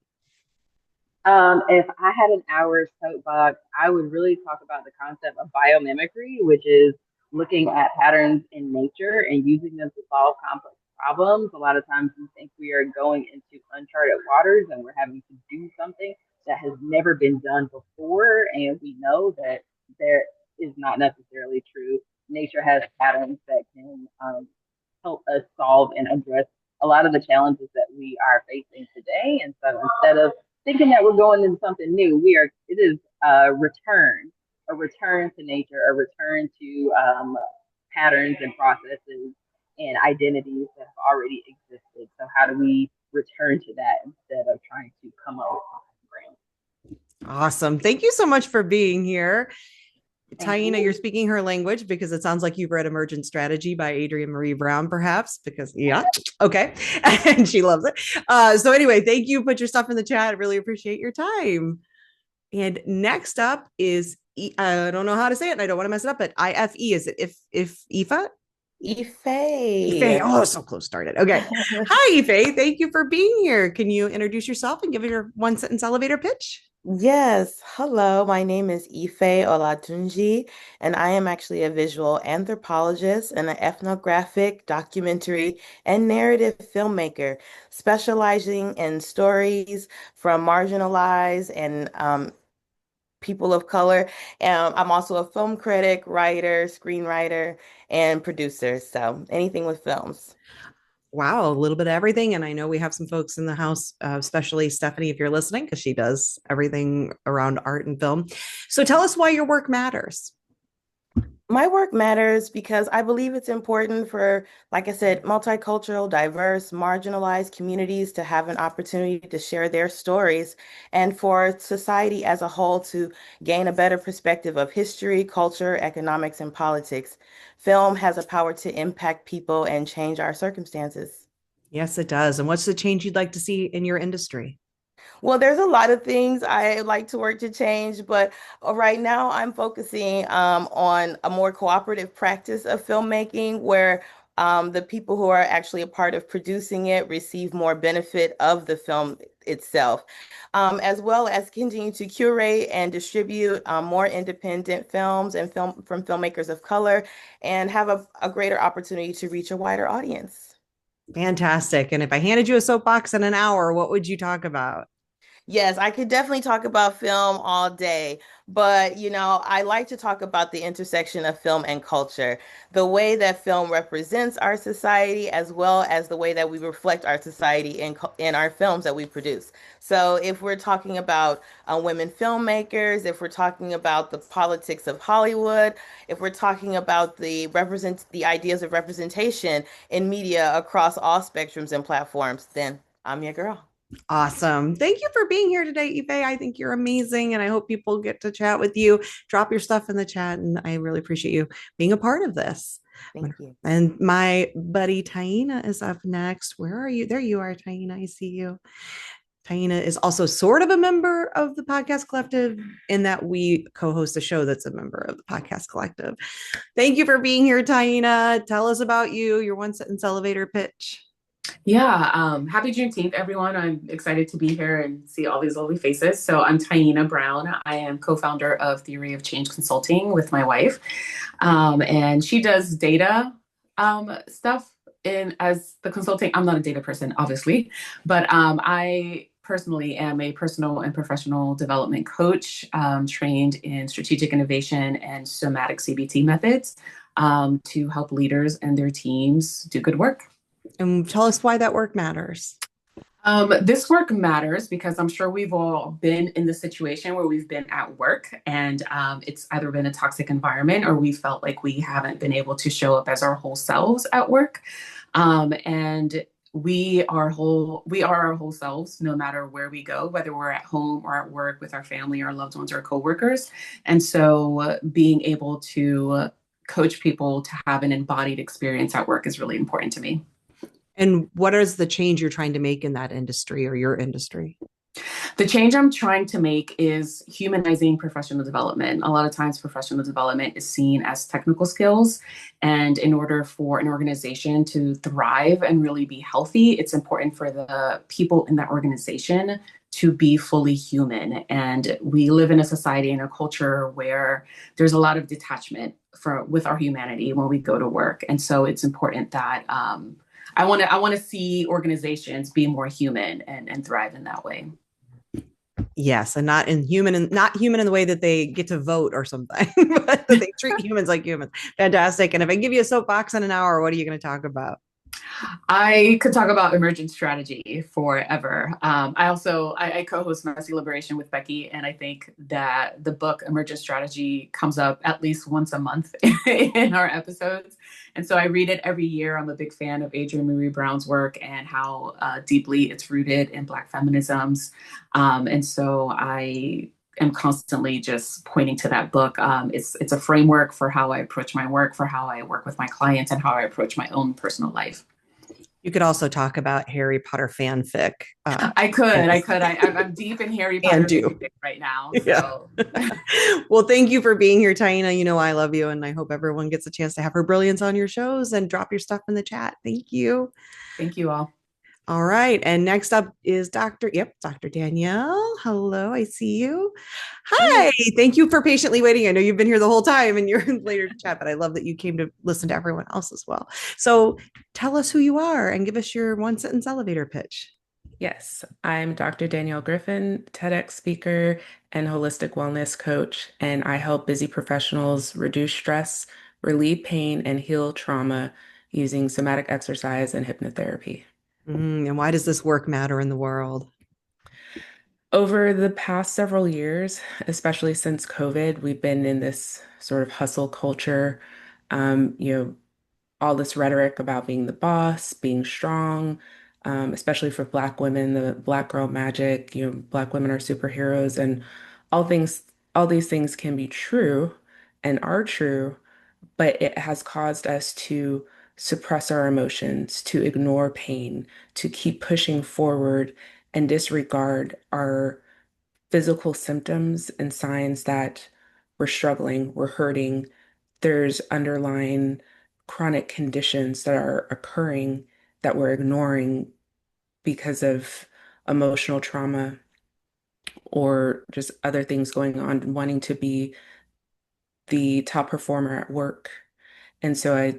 If I had an hour soapbox, I would really talk about the concept of biomimicry, which is looking at patterns in nature and using them to solve complex problems. A lot of times we think we are going into uncharted waters and we're having to do something that has never been done before, and we know that there is not necessarily true. Nature has patterns that can help us solve and address a lot of the challenges that we are facing today. And so instead of thinking that we're going into something new, it is a return to nature, a return to patterns and processes and identities that have already existed. So how do we return to that instead of trying to come up with something brand?
Awesome. Thank you so much for being here. Taina, you're speaking her language because it sounds like you've read Emergent Strategy by Adrienne Marie Brown, perhaps, because okay. And she loves it. So anyway, thank you. Put your stuff in the chat. I really appreciate your time. And next up is, I don't know how to say it, and I don't want to mess it up, but IFE, is it if Ifa? Ife. Oh, so close started. Okay. Hi, Ife. Thank you for being here. Can you introduce yourself and give your one sentence elevator pitch?
Yes, hello. My name is Ife Olatunji, and I am actually a visual anthropologist and an ethnographic, documentary, and narrative filmmaker, specializing in stories from marginalized and people of color. I'm also a film critic, writer, screenwriter, and producer. So anything with films.
Wow, a little bit of everything. And I know we have some folks in the house, especially Stephanie, if you're listening, because she does everything around art and film. So tell us why your work matters.
My work matters because I believe it's important for, like I said, multicultural, diverse, marginalized communities to have an opportunity to share their stories and for society as a whole to gain a better perspective of history, culture, economics, and politics. Film has a power to impact people and change our circumstances.
Yes, it does. And what's the change you'd like to see in your industry?
Well, there's a lot of things I like to work to change, but right now I'm focusing on a more cooperative practice of filmmaking where the people who are actually a part of producing it receive more benefit of the film itself, as well as continue to curate and distribute more independent films and film from filmmakers of color and have a greater opportunity to reach a wider audience.
Fantastic. And if I handed you a soapbox in an hour, what would you talk about?
Yes, I could definitely talk about film all day, but I like to talk about the intersection of film and culture, the way that film represents our society, as well as the way that we reflect our society in our films that we produce. So, if we're talking about women filmmakers, if we're talking about the politics of Hollywood, if we're talking about the ideas of representation in media across all spectrums and platforms, then I'm your girl.
Awesome. Thank you for being here today, Ife. I think you're amazing. And I hope people get to chat with you. Drop your stuff in the chat. And I really appreciate you being a part of this.
Thank you.
And my buddy Taina is up next. Where are you? There you are, Taina. I see you. Taina is also sort of a member of the podcast collective in that we co-host a show that's a member of the podcast collective. Thank you for being here, Taina. Tell us about you, your one sentence elevator pitch.
Yeah, happy Juneteenth, everyone. I'm excited to be here and see all these lovely faces. So I'm Taina Brown. I am co-founder of Theory of Change Consulting with my wife. And she does data stuff as the consulting. I'm not a data person, obviously, but I personally am a personal and professional development coach, trained in strategic innovation and somatic CBT methods to help leaders and their teams do good work.
And tell us why that work matters.
This work matters because I'm sure we've all been in the situation where we've been at work and it's either been a toxic environment or we felt like we haven't been able to show up as our whole selves at work. And we are our whole selves, no matter where we go, whether we're at home or at work with our family, our loved ones, or coworkers. And so being able to coach people to have an embodied experience at work is really important to me.
And what is the change you're trying to make in that industry or your industry?
The change I'm trying to make is humanizing professional development. A lot of times professional development is seen as technical skills. And in order for an organization to thrive and really be healthy, it's important for the people in that organization to be fully human. And we live in a society and a culture where there's a lot of detachment with our humanity when we go to work. And so it's important that I want to see organizations be more human and thrive in that way.
Yes, and not human in the way that they get to vote or something, but that they treat humans like humans. Fantastic. And if I give you a soapbox in an hour, what are you going to talk about?
I could talk about emergent strategy forever. I co-host Messy Liberation with Becky, and I think that the book Emergent Strategy comes up at least once a month in our episodes. And so I read it every year. I'm a big fan of Adrienne Maree Brown's work and how deeply it's rooted in Black feminisms. And so I am constantly just pointing to that book. It's a framework for how I approach my work, for how I work with my clients, and how I approach my own personal life.
You could also talk about Harry Potter fanfic.
I could. I'm deep in Harry Potter fanfic right now. So.
Yeah. Well, thank you for being here, Taina. You know I love you, and I hope everyone gets a chance to have her brilliance on your shows and drop your stuff in the chat. Thank you.
Thank you all.
All right. And next up is Dr. Danielle. Hello, I see you. Hi. Thank you for patiently waiting. I know you've been here the whole time and you're later to chat, but I love that you came to listen to everyone else as well. So tell us who you are and give us your one sentence elevator pitch.
Yes, I'm Dr. Danielle Griffin, TEDx speaker and holistic wellness coach, and I help busy professionals reduce stress, relieve pain, and heal trauma using somatic exercise and hypnotherapy.
And why does this work matter in the world?
Over the past several years, especially since COVID, we've been in this sort of hustle culture. You know, all this rhetoric about being the boss, being strong, especially for Black women, the Black girl magic, Black women are superheroes, and all things, all these things can be true and are true, but it has caused us to suppress our emotions, to ignore pain, to keep pushing forward and disregard our physical symptoms and signs that we're struggling, we're hurting, there's underlying chronic conditions that are occurring that we're ignoring because of emotional trauma or just other things going on, wanting to be the top performer at work. And so I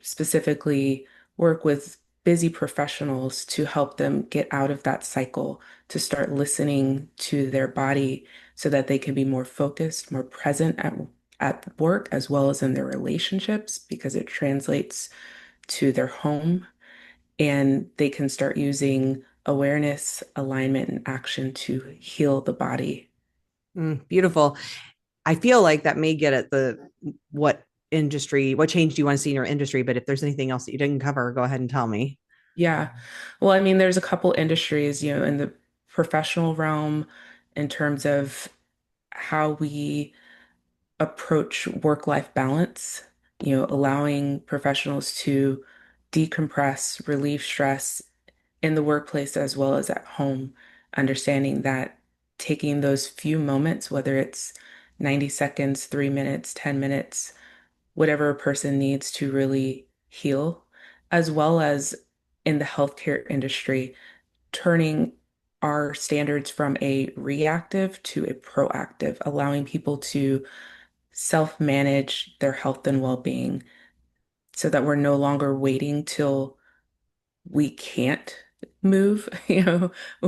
specifically work with busy professionals to help them get out of that cycle, to start listening to their body so that they can be more focused, more present at work as well as in their relationships because it translates to their home and they can start using awareness, alignment, and action to heal the body.
Beautiful. I feel like that may get at what what change do you want to see in your industry? But if there's anything else that you didn't cover, go ahead and tell me.
Yeah. Well, I mean, there's a couple industries, in the professional realm in terms of how we approach work-life balance, allowing professionals to decompress, relieve stress in the workplace as well as at home, understanding that taking those few moments, whether it's 90 seconds, 3 minutes, 10 minutes, whatever a person needs to really heal, as well as in the healthcare industry, turning our standards from a reactive to a proactive, allowing people to self-manage their health and well-being so that we're no longer waiting till we can't move.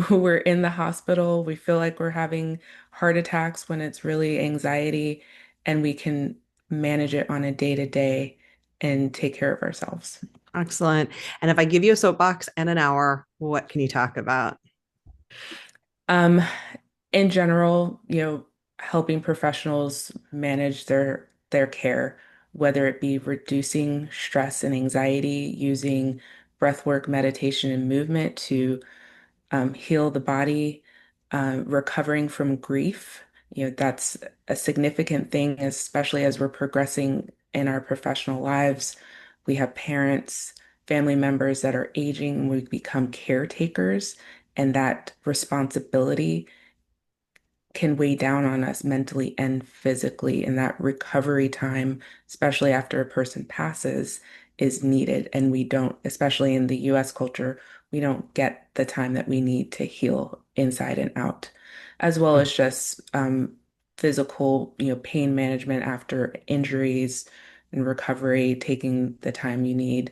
We're in the hospital, we feel like we're having heart attacks when it's really anxiety, and we can manage it on a day-to-day and take care of ourselves.
Excellent. And if I give you a soapbox and an hour, what can you talk about?
In general, helping professionals manage their care, whether it be reducing stress and anxiety, using breath work, meditation, and movement to heal the body, recovering from grief. That's a significant thing, especially as we're progressing in our professional lives. We have parents, family members that are aging, we become caretakers, and that responsibility can weigh down on us mentally and physically. And that recovery time, especially after a person passes, is needed. And we don't, especially in the US culture, we don't get the time that we need to heal inside and out, as well as just physical, pain management after injuries and recovery, taking the time you need,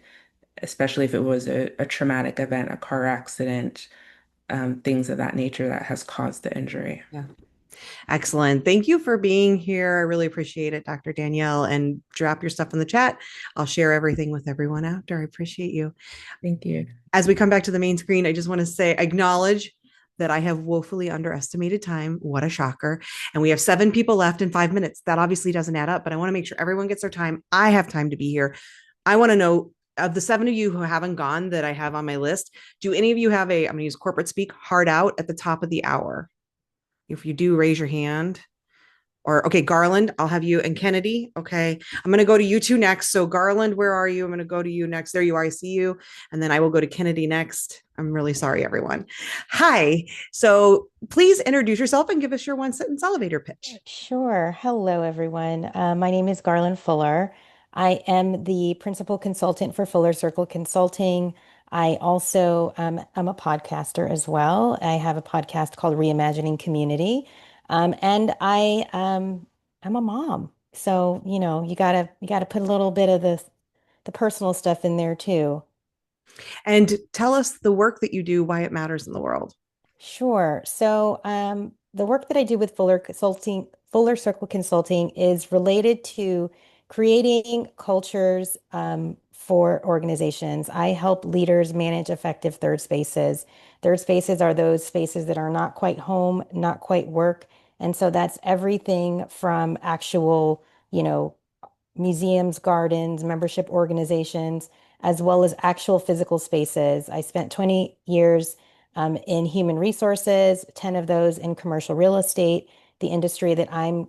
especially if it was a traumatic event, a car accident, things of that nature that has caused the injury.
Yeah. Excellent. Thank you for being here. I really appreciate it, Dr. Danielle. And drop your stuff in the chat. I'll share everything with everyone after. I appreciate you.
Thank you.
As we come back to the main screen, I just want to acknowledge that I have woefully underestimated time. What a shocker. And we have 7 people left in 5 minutes. That obviously doesn't add up, but I want to make sure everyone gets their time. I have time to be here. I want to know, of the 7 of you who haven't gone that I have on my list, do any of you have I'm going to use corporate speak, hard out at the top of the hour? If you do, raise your hand. Or, okay, Garland, I'll have you, and Kennedy. Okay, I'm going to go to you two next. So Garland, where are you? I'm going to go to you next. There you are. I see you. And then I will go to Kennedy next. I'm really sorry, everyone. Hi. So please introduce yourself and give us your one sentence elevator pitch.
Sure. Hello, everyone. My name is Garland Fuller. I am the principal consultant for Fuller Circle Consulting. I also am a podcaster as well. I have a podcast called Reimagining Community. And I'm a mom. So, you gotta put a little bit of the personal stuff in there too.
And tell us the work that you do, why it matters in the world.
Sure. So, the work that I do with Fuller Circle Consulting is related to creating cultures for organizations. I help leaders manage effective third spaces. Third spaces are those spaces that are not quite home, not quite work. And so that's everything from actual, museums, gardens, membership organizations, as well as actual physical spaces. I spent 20 years in human resources, 10 of those in commercial real estate. The industry that I'm,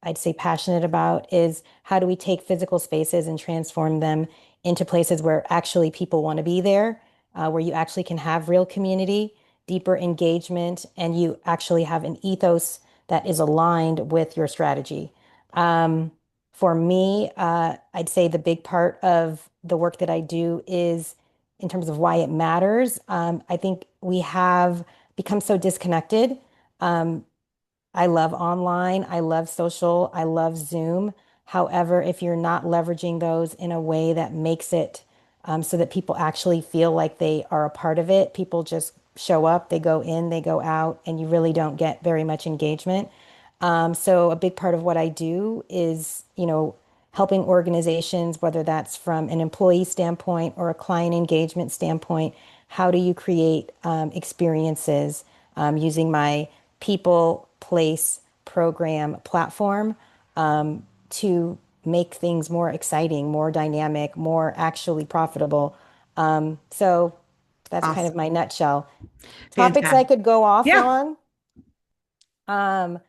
I'd say passionate about is how do we take physical spaces and transform them into places where actually people want to be there, where you actually can have real community, deeper engagement, and you actually have an ethos that is aligned with your strategy. Um, for me, I'd say the big part of the work that I do is in terms of why it matters. I think we have become so disconnected. Um, I love online, I love social, I love Zoom. However, if you're not leveraging those in a way that makes it so that people actually feel like they are a part of it, people just show up, they go in, they go out, and you really don't get very much engagement. So a big part of what I do is, helping organizations, whether that's from an employee standpoint or a client engagement standpoint, how do you create experiences using my people, place, program platform to make things more exciting, more dynamic, more actually profitable. So that's kind of
Awesome.
my nutshell. Topics I
Fantastic.
could go off
Yeah.
on.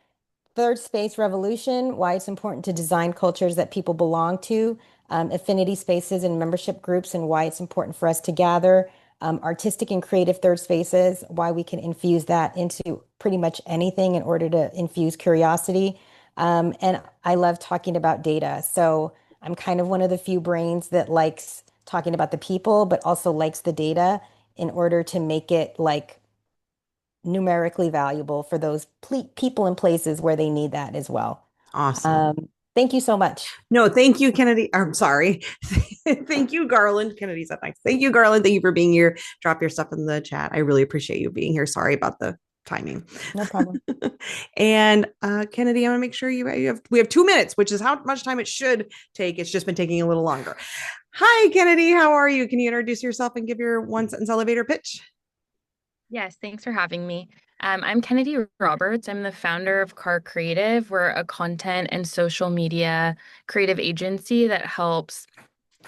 Third space revolution, why it's important to design cultures that people belong to, affinity spaces and membership groups, and why it's important for us to gather, artistic and creative third spaces, why we can infuse that into pretty much anything in order to infuse curiosity. And I love talking about data. So I'm kind of one of the few brains that likes talking about the people, but also likes the data in order to make it like numerically valuable for those people and places where they need that as well.
Awesome.
Thank you so much.
No, thank you, Kennedy. I'm sorry. Thank you, Garland. Kennedy's up next. Thank you, Garland. Thank you for being here. Drop your stuff in the chat. I really appreciate you being here. Sorry about the timing.
No problem.
And Kennedy, I want to make sure we have 2 minutes, which is how much time it should take. It's just been taking a little longer. Hi, Kennedy. How are you? Can you introduce yourself and give your one sentence elevator pitch?
Yes, thanks for having me. I'm Kennedy Roberts. I'm the founder of Car Creative. We're a content and social media creative agency that helps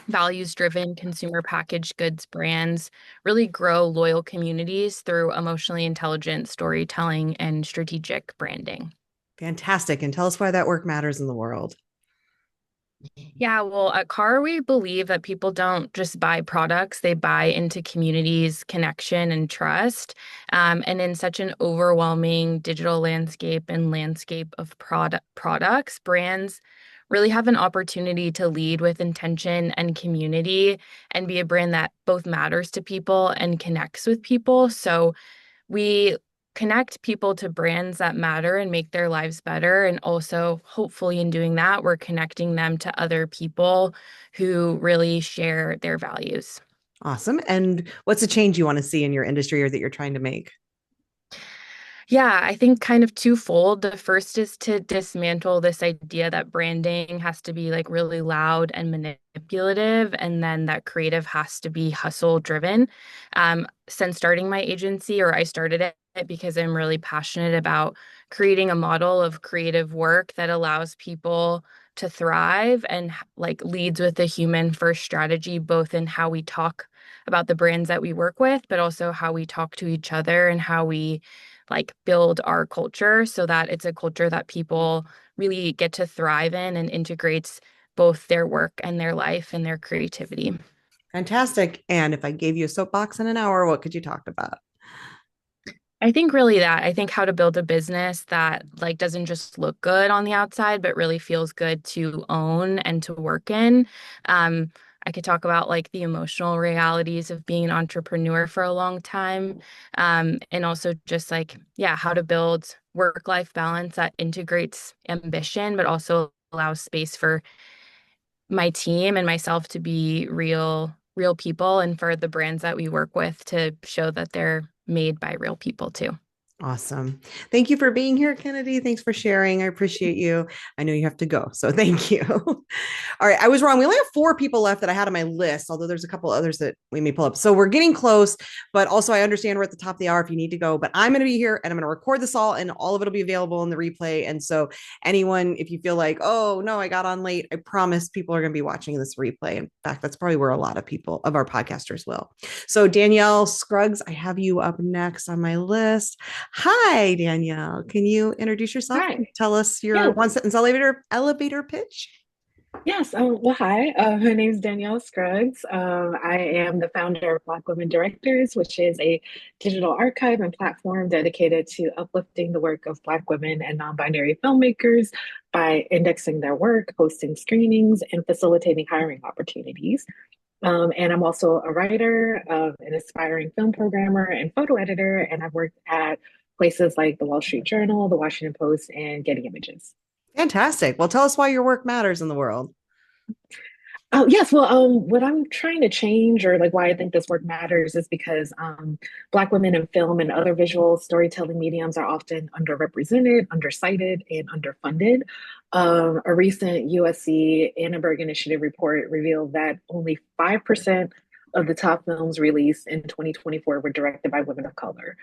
values-driven consumer packaged goods brands really grow loyal communities through emotionally intelligent storytelling and strategic branding.
Fantastic. And tell us why that work matters in the world.
Yeah, well, at Car, we believe that people don't just buy products, they buy into communities, connection, and trust. And in such an overwhelming digital landscape and landscape of products, brands really have an opportunity to lead with intention and community and be a brand that both matters to people and connects with people. So we connect people to brands that matter and make their lives better. And also, hopefully, in doing that, we're connecting them to other people who really share their values.
Awesome. And what's a change you want to see in your industry or that you're trying to make?
Yeah, I think kind of twofold. The first is to dismantle this idea that branding has to be like really loud and manipulative, and then that creative has to be hustle driven. Since starting my agency, or I started it because I'm really passionate about creating a model of creative work that allows people to thrive and like leads with a human first strategy, both in how we talk about the brands that we work with, but also how we talk to each other and how we like build our culture so that it's a culture that people really get to thrive in and integrates both their work and their life and their creativity.
Fantastic. And if I gave you a soapbox in an hour, what could you talk about?
I think really that. I think how to build a business that like doesn't just look good on the outside, but really feels good to own and to work in. I could talk about like the emotional realities of being an entrepreneur for a long time. And also just like, yeah, how to build work-life balance that integrates ambition, but also allows space for my team and myself to be real people and for the brands that we work with to show that they're made by real people too.
Awesome. Thank you for being here, Kennedy. Thanks for sharing. I appreciate you. I know you have to go, so thank you. All right, I was wrong. We only have 4 people left that I had on my list, although there's a couple others that we may pull up. So we're getting close, but also I understand we're at the top of the hour if you need to go, but I'm going to be here and I'm going to record this all and all of it will be available in the replay. And so anyone, if you feel like, oh no, I got on late, I promise people are going to be watching this replay. In fact, that's probably where a lot of people of our podcasters will. So Danielle Scruggs, I have you up next on my list. Hi, Danielle. Can you introduce yourself and
Hi.
tell us your
Yes.
one sentence elevator pitch?
Yes. Well, hi. My name is Danielle Scruggs. I am the founder of Black Women Directors, which is a digital archive and platform dedicated to uplifting the work of Black women and non-binary filmmakers by indexing their work, hosting screenings, and facilitating hiring opportunities. And I'm also a writer, an aspiring film programmer, and photo editor. And I've worked at places like the Wall Street Journal, the Washington Post, and Getty Images.
Fantastic. Well, tell us why your work matters in the world.
Oh, yes. Well, what I'm trying to change, or like why I think this work matters, is because Black women in film and other visual storytelling mediums are often underrepresented, undercited, and underfunded. A recent USC Annenberg Initiative report revealed that only 5% of the top films released in 2024 were directed by women of color.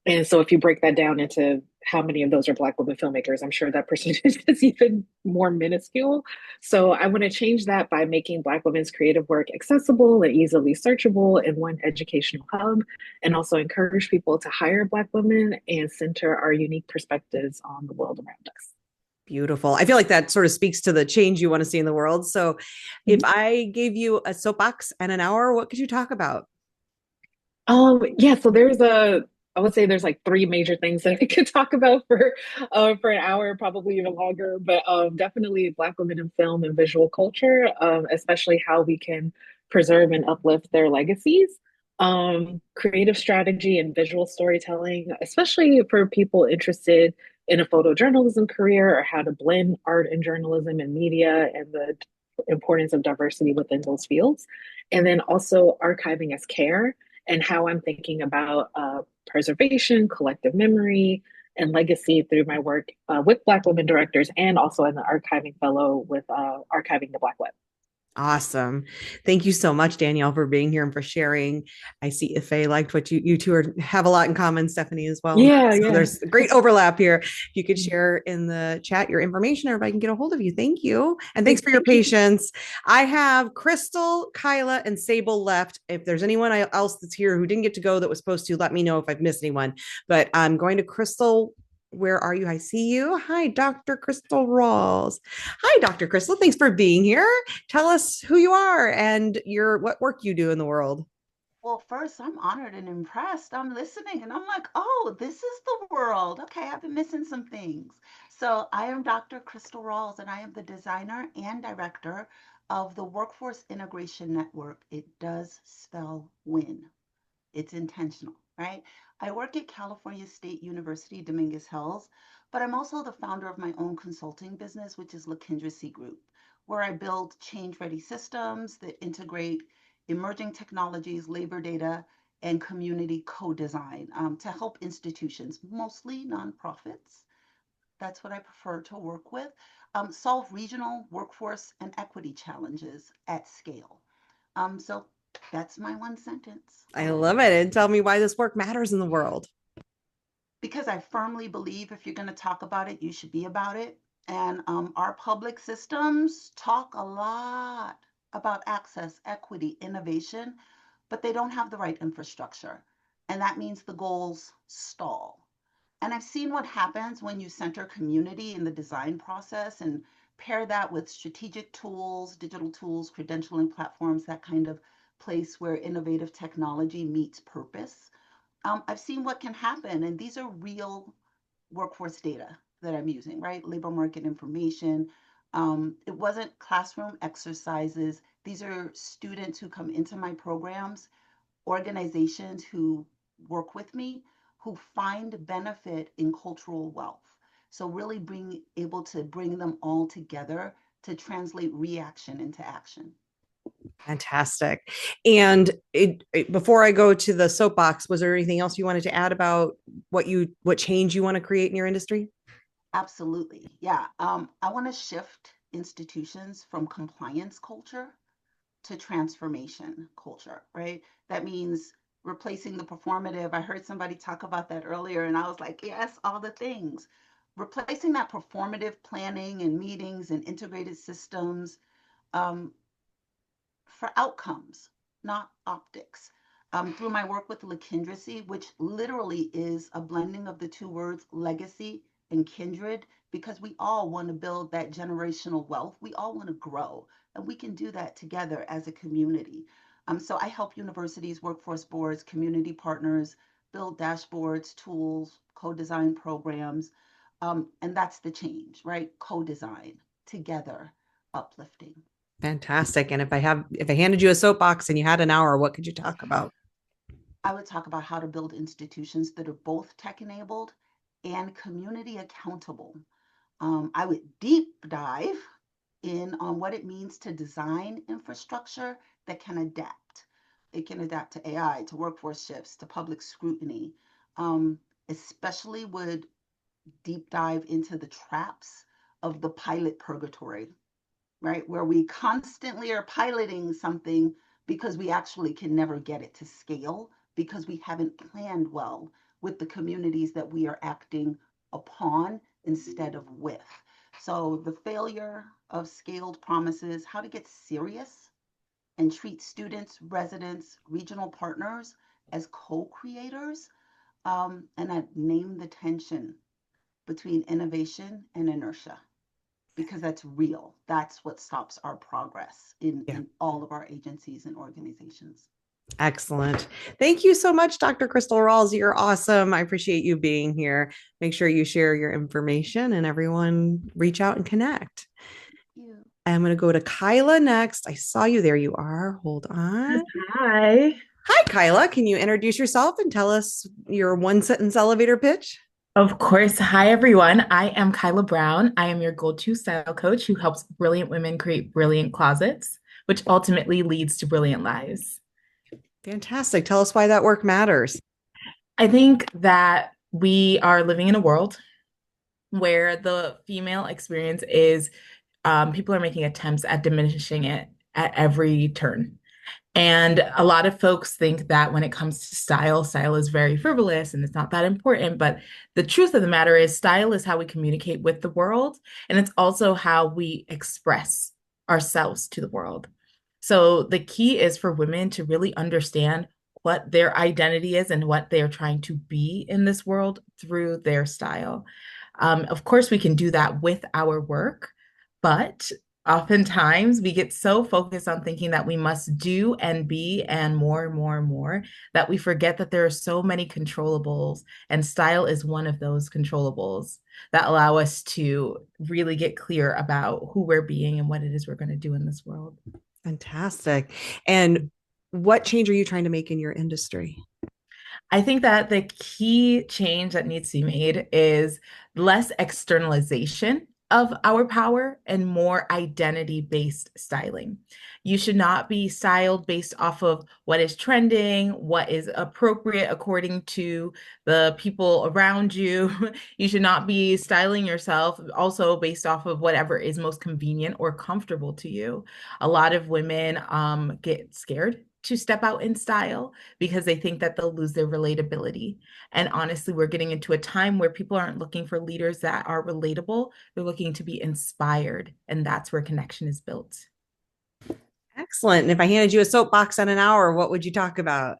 And so if you break that down into how many of those are Black women filmmakers, I'm sure that percentage is even more minuscule. So I want to change that by making Black women's creative work accessible and easily searchable in one educational hub, and also encourage people to hire Black women and center our unique perspectives on the world around us.
Beautiful. I feel like that sort of speaks to the change you want to see in the world. So if I gave you a soapbox and an hour, what could you talk about?
Yeah, so I would say there's like 3 major things that I could talk about for an hour, probably even longer, but definitely Black women in film and visual culture, especially how we can preserve and uplift their legacies. Creative strategy and visual storytelling, especially for people interested in a photojournalism career, or how to blend art and journalism and media, and the importance of diversity within those fields. And then also archiving as care, and how I'm thinking about preservation, collective memory, and legacy through my work with Black women directors, and also as an archiving fellow with Archiving the Black Web.
Awesome. Thank you so much, Danielle, for being here and for sharing. I see Ife liked what you two have a lot in common, Stephanie, as well.
Yeah,
so
yeah.
There's a great overlap here. If you could share in the chat your information, or if I can get a hold of you. Thank you. And thanks for your patience. I have Crystal, Kyla, and Sable left. If there's anyone else that's here who didn't get to go that was supposed to, let me know if I've missed anyone. But I'm going to Crystal. Where are you? I see you. Hi, Dr. Crystal Rawls. Hi, Dr. Crystal. Thanks for being here. Tell us who you are and what work you do in the world.
Well, first, I'm honored and impressed. I'm listening and I'm like, oh, this is the world. Okay, I've been missing some things. So, I am Dr. Crystal Rawls, and I am the designer and director of the Workforce Integration Network. It does spell WIN. It's intentional, right? I work at California State University, Dominguez Hills, but I'm also the founder of my own consulting business, which is LaKendra Group, where I build change-ready systems that integrate emerging technologies, labor data, and community co-design to help institutions, mostly nonprofits. That's what I prefer to work with, solve regional workforce and equity challenges at scale. So that's my one sentence.
I love it. And tell me why this work matters in the world.
Because I firmly believe if you're going to talk about it, you should be about it. And our public systems talk a lot about access, equity, innovation, but they don't have the right infrastructure. And that means the goals stall. And I've seen what happens when you center community in the design process and pair that with strategic tools, digital tools, credentialing platforms, that kind of place where innovative technology meets purpose. I've seen what can happen, and these are real workforce data that I'm using, right? Labor market information, It wasn't classroom exercises. These are students who come into my programs, organizations who work with me, who find benefit in cultural wealth. So really being able to bring them all together to translate reaction into action.
Fantastic. And before I go to the soapbox, was there anything else you wanted to add about what change you want to create in your industry?
Absolutely. Yeah. I want to shift institutions from compliance culture to transformation culture, right? That means replacing the performative. I heard somebody talk about that earlier, and I was like, yes, all the things. Replacing that performative planning and meetings and integrated systems um, for outcomes, not optics. Through my work with Lekindracy, which literally is a blending of the two words legacy and kindred, because we all want to build that generational wealth. We all want to grow, and we can do that together as a community. So I help universities, workforce boards, community partners build dashboards, tools, co-design programs, and that's the change, right? Co-design together, uplifting.
Fantastic. And if I handed you a soapbox and you had an hour, what could you talk about?
I would talk about how to build institutions that are both tech enabled and community accountable. I would deep dive in on what it means to design infrastructure that can adapt. It can adapt to AI, to workforce shifts, to public scrutiny. Especially would deep dive into the traps of the pilot purgatory, right? Where we constantly are piloting something because we actually can never get it to scale because we haven't planned well with the communities that we are acting upon instead of with. So the failure of scaled promises, how to get serious and treat students, residents, regional partners as co-creators, and I name the tension between innovation and inertia because that's real. That's what stops our progress in all of our agencies and organizations.
Excellent. Thank you so much, Dr. Crystal Rawls. You're awesome. I appreciate you being here. Make sure you share your information and everyone reach out and connect. I'm going to go to Kyla next. I saw you. There you are. Hold on.
Hi.
Hi, Kyla. Can you introduce yourself and tell us your one sentence elevator pitch?
Of course. Hi, everyone. I am Kyla Brown. I am your go-to style coach who helps brilliant women create brilliant closets, which ultimately leads to brilliant lives.
Fantastic. Tell us why that work matters.
I think that we are living in a world where the female experience is people are making attempts at diminishing it at every turn. And a lot of folks think that when it comes to style, style is very frivolous and it's not that important. But the truth of the matter is, style is how we communicate with the world. And it's also how we express ourselves to the world. So the key is for women to really understand what their identity is and what they're trying to be in this world through their style. Of course, we can do that with our work, but oftentimes we get so focused on thinking that we must do and be and more and more and more that we forget that there are so many controllables, and style is one of those controllables that allow us to really get clear about who we're being and what it is we're going to do in this world.
Fantastic. And what change are you trying to make in your industry?
I think that the key change that needs to be made is less externalization of our power and more identity-based styling. You should not be styled based off of what is trending, what is appropriate according to the people around you. You should not be styling yourself also based off of whatever is most convenient or comfortable to you. A lot of women get scared to step out in style because they think that they'll lose their relatability. And honestly, we're getting into a time where people aren't looking for leaders that are relatable. They're looking to be inspired. And that's where connection is built.
Excellent. And if I handed you a soapbox on an hour, what would you talk about?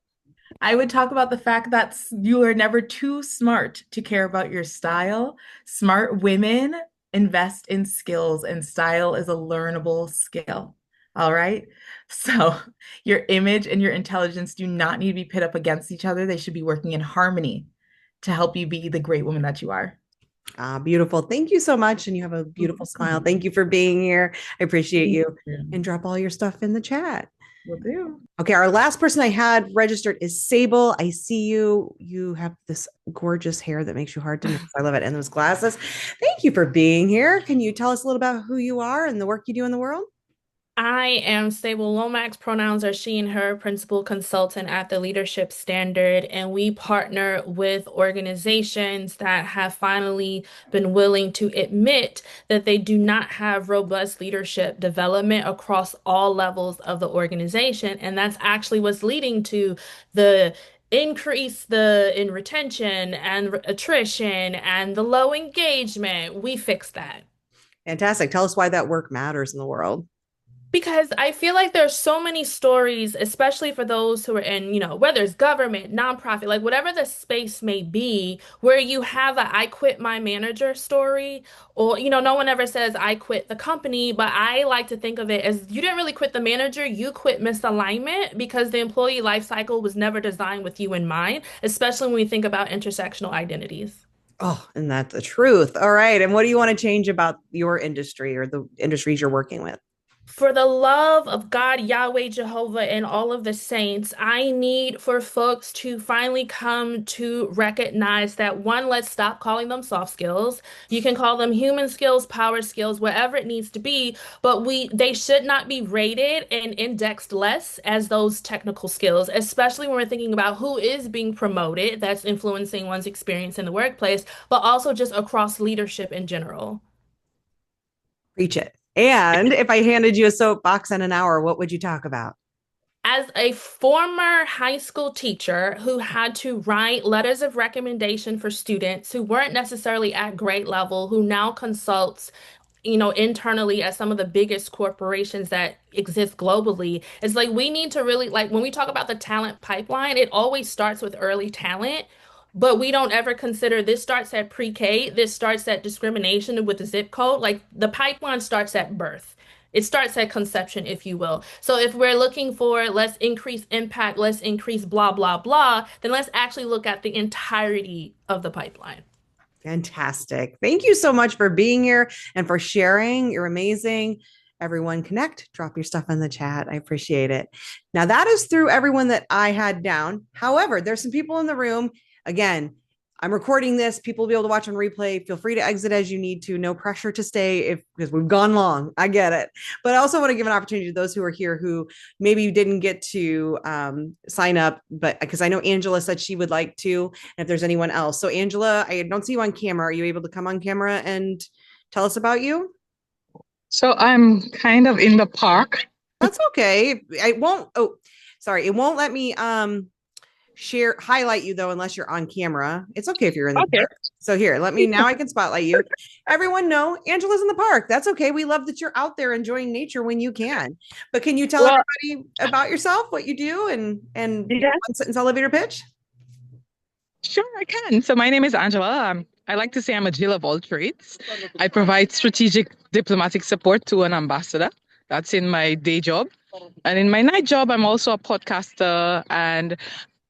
I would talk about the fact that you are never too smart to care about your style. Smart women invest in skills, and style is a learnable skill. All right. So your image and your intelligence do not need to be pit up against each other. They should be working in harmony to help you be the great woman that you are.
Beautiful. Thank you so much. And you have a beautiful smile. Thank you for being here. I appreciate you. And drop all your stuff in the chat.
Will do.
Okay, our last person I had registered is Sable. I see you. You have this gorgeous hair that makes you hard to miss. I love it. And those glasses. Thank you for being here. Can you tell us a little about who you are and the work you do in the world?
I am Sable Lomax. Pronouns are she and her, principal consultant at the Leadership Standard, and we partner with organizations that have finally been willing to admit that they do not have robust leadership development across all levels of the organization. And that's actually what's leading to the increase in retention and attrition and the low engagement. We fix that.
Fantastic. Tell us why that work matters in the world.
Because I feel like there's so many stories, especially for those who are in, whether it's government, nonprofit, like whatever the space may be, where you have a I quit my manager story, or, no one ever says I quit the company, but I like to think of it as you didn't really quit the manager, you quit misalignment because the employee life cycle was never designed with you in mind, especially when we think about intersectional identities.
Oh, and that's the truth. All right. And what do you want to change about your industry or the industries you're working with?
For the love of God, Yahweh, Jehovah, and all of the saints, I need for folks to finally come to recognize that one, let's stop calling them soft skills. You can call them human skills, power skills, whatever it needs to be, but they should not be rated and indexed less as those technical skills, especially when we're thinking about who is being promoted, that's influencing one's experience in the workplace, but also just across leadership in general.
Preach it. And if I handed you a soapbox in an hour, what would you talk about?
As a former high school teacher who had to write letters of recommendation for students who weren't necessarily at grade level, who now consults internally at some of the biggest corporations that exist globally, it's like we need to really, like when we talk about the talent pipeline, it always starts with early talent. But we don't ever consider this starts at pre-K, this starts at discrimination with the zip code. Like the pipeline starts at birth. It starts at conception, if you will. So if we're looking for let's increase impact, let's increase blah, blah, blah, then let's actually look at the entirety of the pipeline.
Fantastic. Thank you so much for being here and for sharing. You're amazing. Everyone connect, drop your stuff in the chat. I appreciate it. Now that is through everyone that I had down. However, there's some people in the room. Again, I'm recording this. People will be able to watch on replay. Feel free to exit as you need to. No pressure to stay because we've gone long. I get it. But I also want to give an opportunity to those who are here who maybe didn't get to sign up, but because I know Angela said she would like to, and if there's anyone else. So Angela, I don't see you on camera. Are you able to come on camera and tell us about you?
So I'm kind of in the park.
That's okay. It won't let me highlight you though unless you're on camera. It's okay if you're in the park. So here, now I can spotlight you. Everyone know Angela's in the park. That's okay. We love that you're out there enjoying nature when you can. But can you tell everybody about yourself, what you do, and one sentence elevator pitch?
Sure, I can. So my name is Angela. I like to say I'm a Jill of all trades. I provide strategic diplomatic support to an ambassador. That's in my day job. And in my night job, I'm also a podcaster, and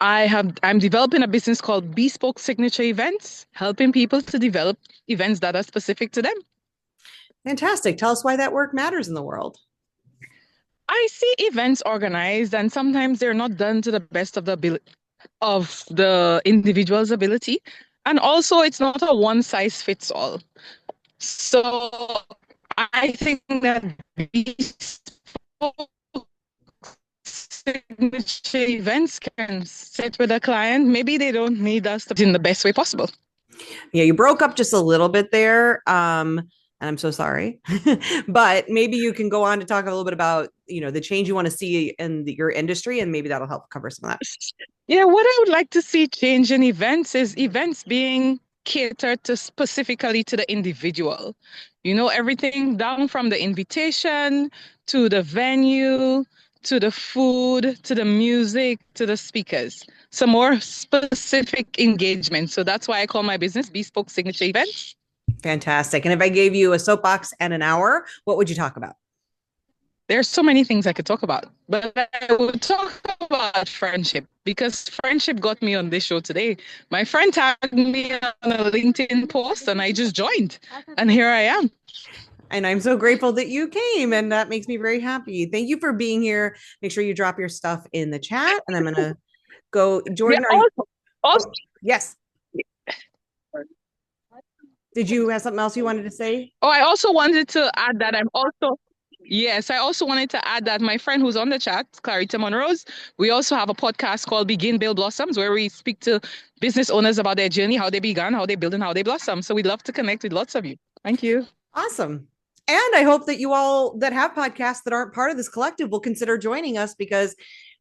I'm developing a business called Bespoke Signature Events, helping people to develop events that are specific to them.
Fantastic. Tell us why that work matters in the world.
I see events organized, and sometimes they're not done to the best of the individual's ability. And also, it's not a one size fits all. So I think that bespoke signature events can sit with a client. Maybe they don't need us to in the best way possible.
Yeah, you broke up just a little bit there. And I'm so sorry. But maybe you can go on to talk a little bit about, the change you want to see in your industry, and maybe that'll help cover some of that.
Yeah, what I would like to see change in events is events being catered to specifically to the individual. Everything down from the invitation to the venue, to the food, to the music, to the speakers. Some more specific engagement. So that's why I call my business Bespoke Signature Events.
Fantastic. And if I gave you a soapbox and an hour, what would you talk about?
There's so many things I could talk about, but I would talk about friendship because friendship got me on this show today. My friend tagged me on a LinkedIn post and I just joined, and here I am.
And I'm so grateful that you came, and that makes me very happy. Thank you for being here. Make sure you drop your stuff in the chat, and I'm going to go.
Yeah,
Jordan, are you?
also,
Yes. Did you have something else you wanted to say?
oh, I also wanted to add that yes, I also wanted to add that my friend who's on the chat, Clarita Monrose, we also have a podcast called Begin, Build, Blossoms, where we speak to business owners about their journey, how they began, how they build, and how they blossom. So we'd love to connect with lots of you. Thank you.
Awesome. And I hope that you all that have podcasts that aren't part of this collective will consider joining us, because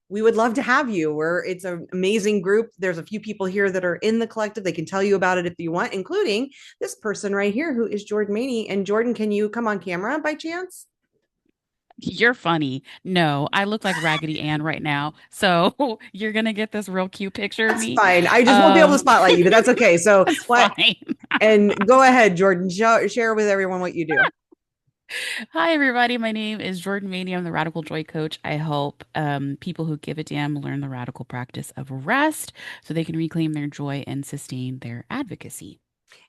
we would love to have you. It's an amazing group. There's a few people here that are in the collective. They can tell you about it if you want, including this person right here who is Jordan Maney. And Jordan, can you come on camera by chance?
You're funny. No, I look like Raggedy Ann right now. So you're gonna get this real cute picture of me.
Fine. I just won't be able to spotlight you, but that's okay. So
That's
what?
fine.
And go ahead, Jordan. Share with everyone what you do.
Hi, everybody. My name is Jordan Maney. I'm the Radical Joy Coach. I help people who give a damn learn the radical practice of rest so they can reclaim their joy and sustain their advocacy.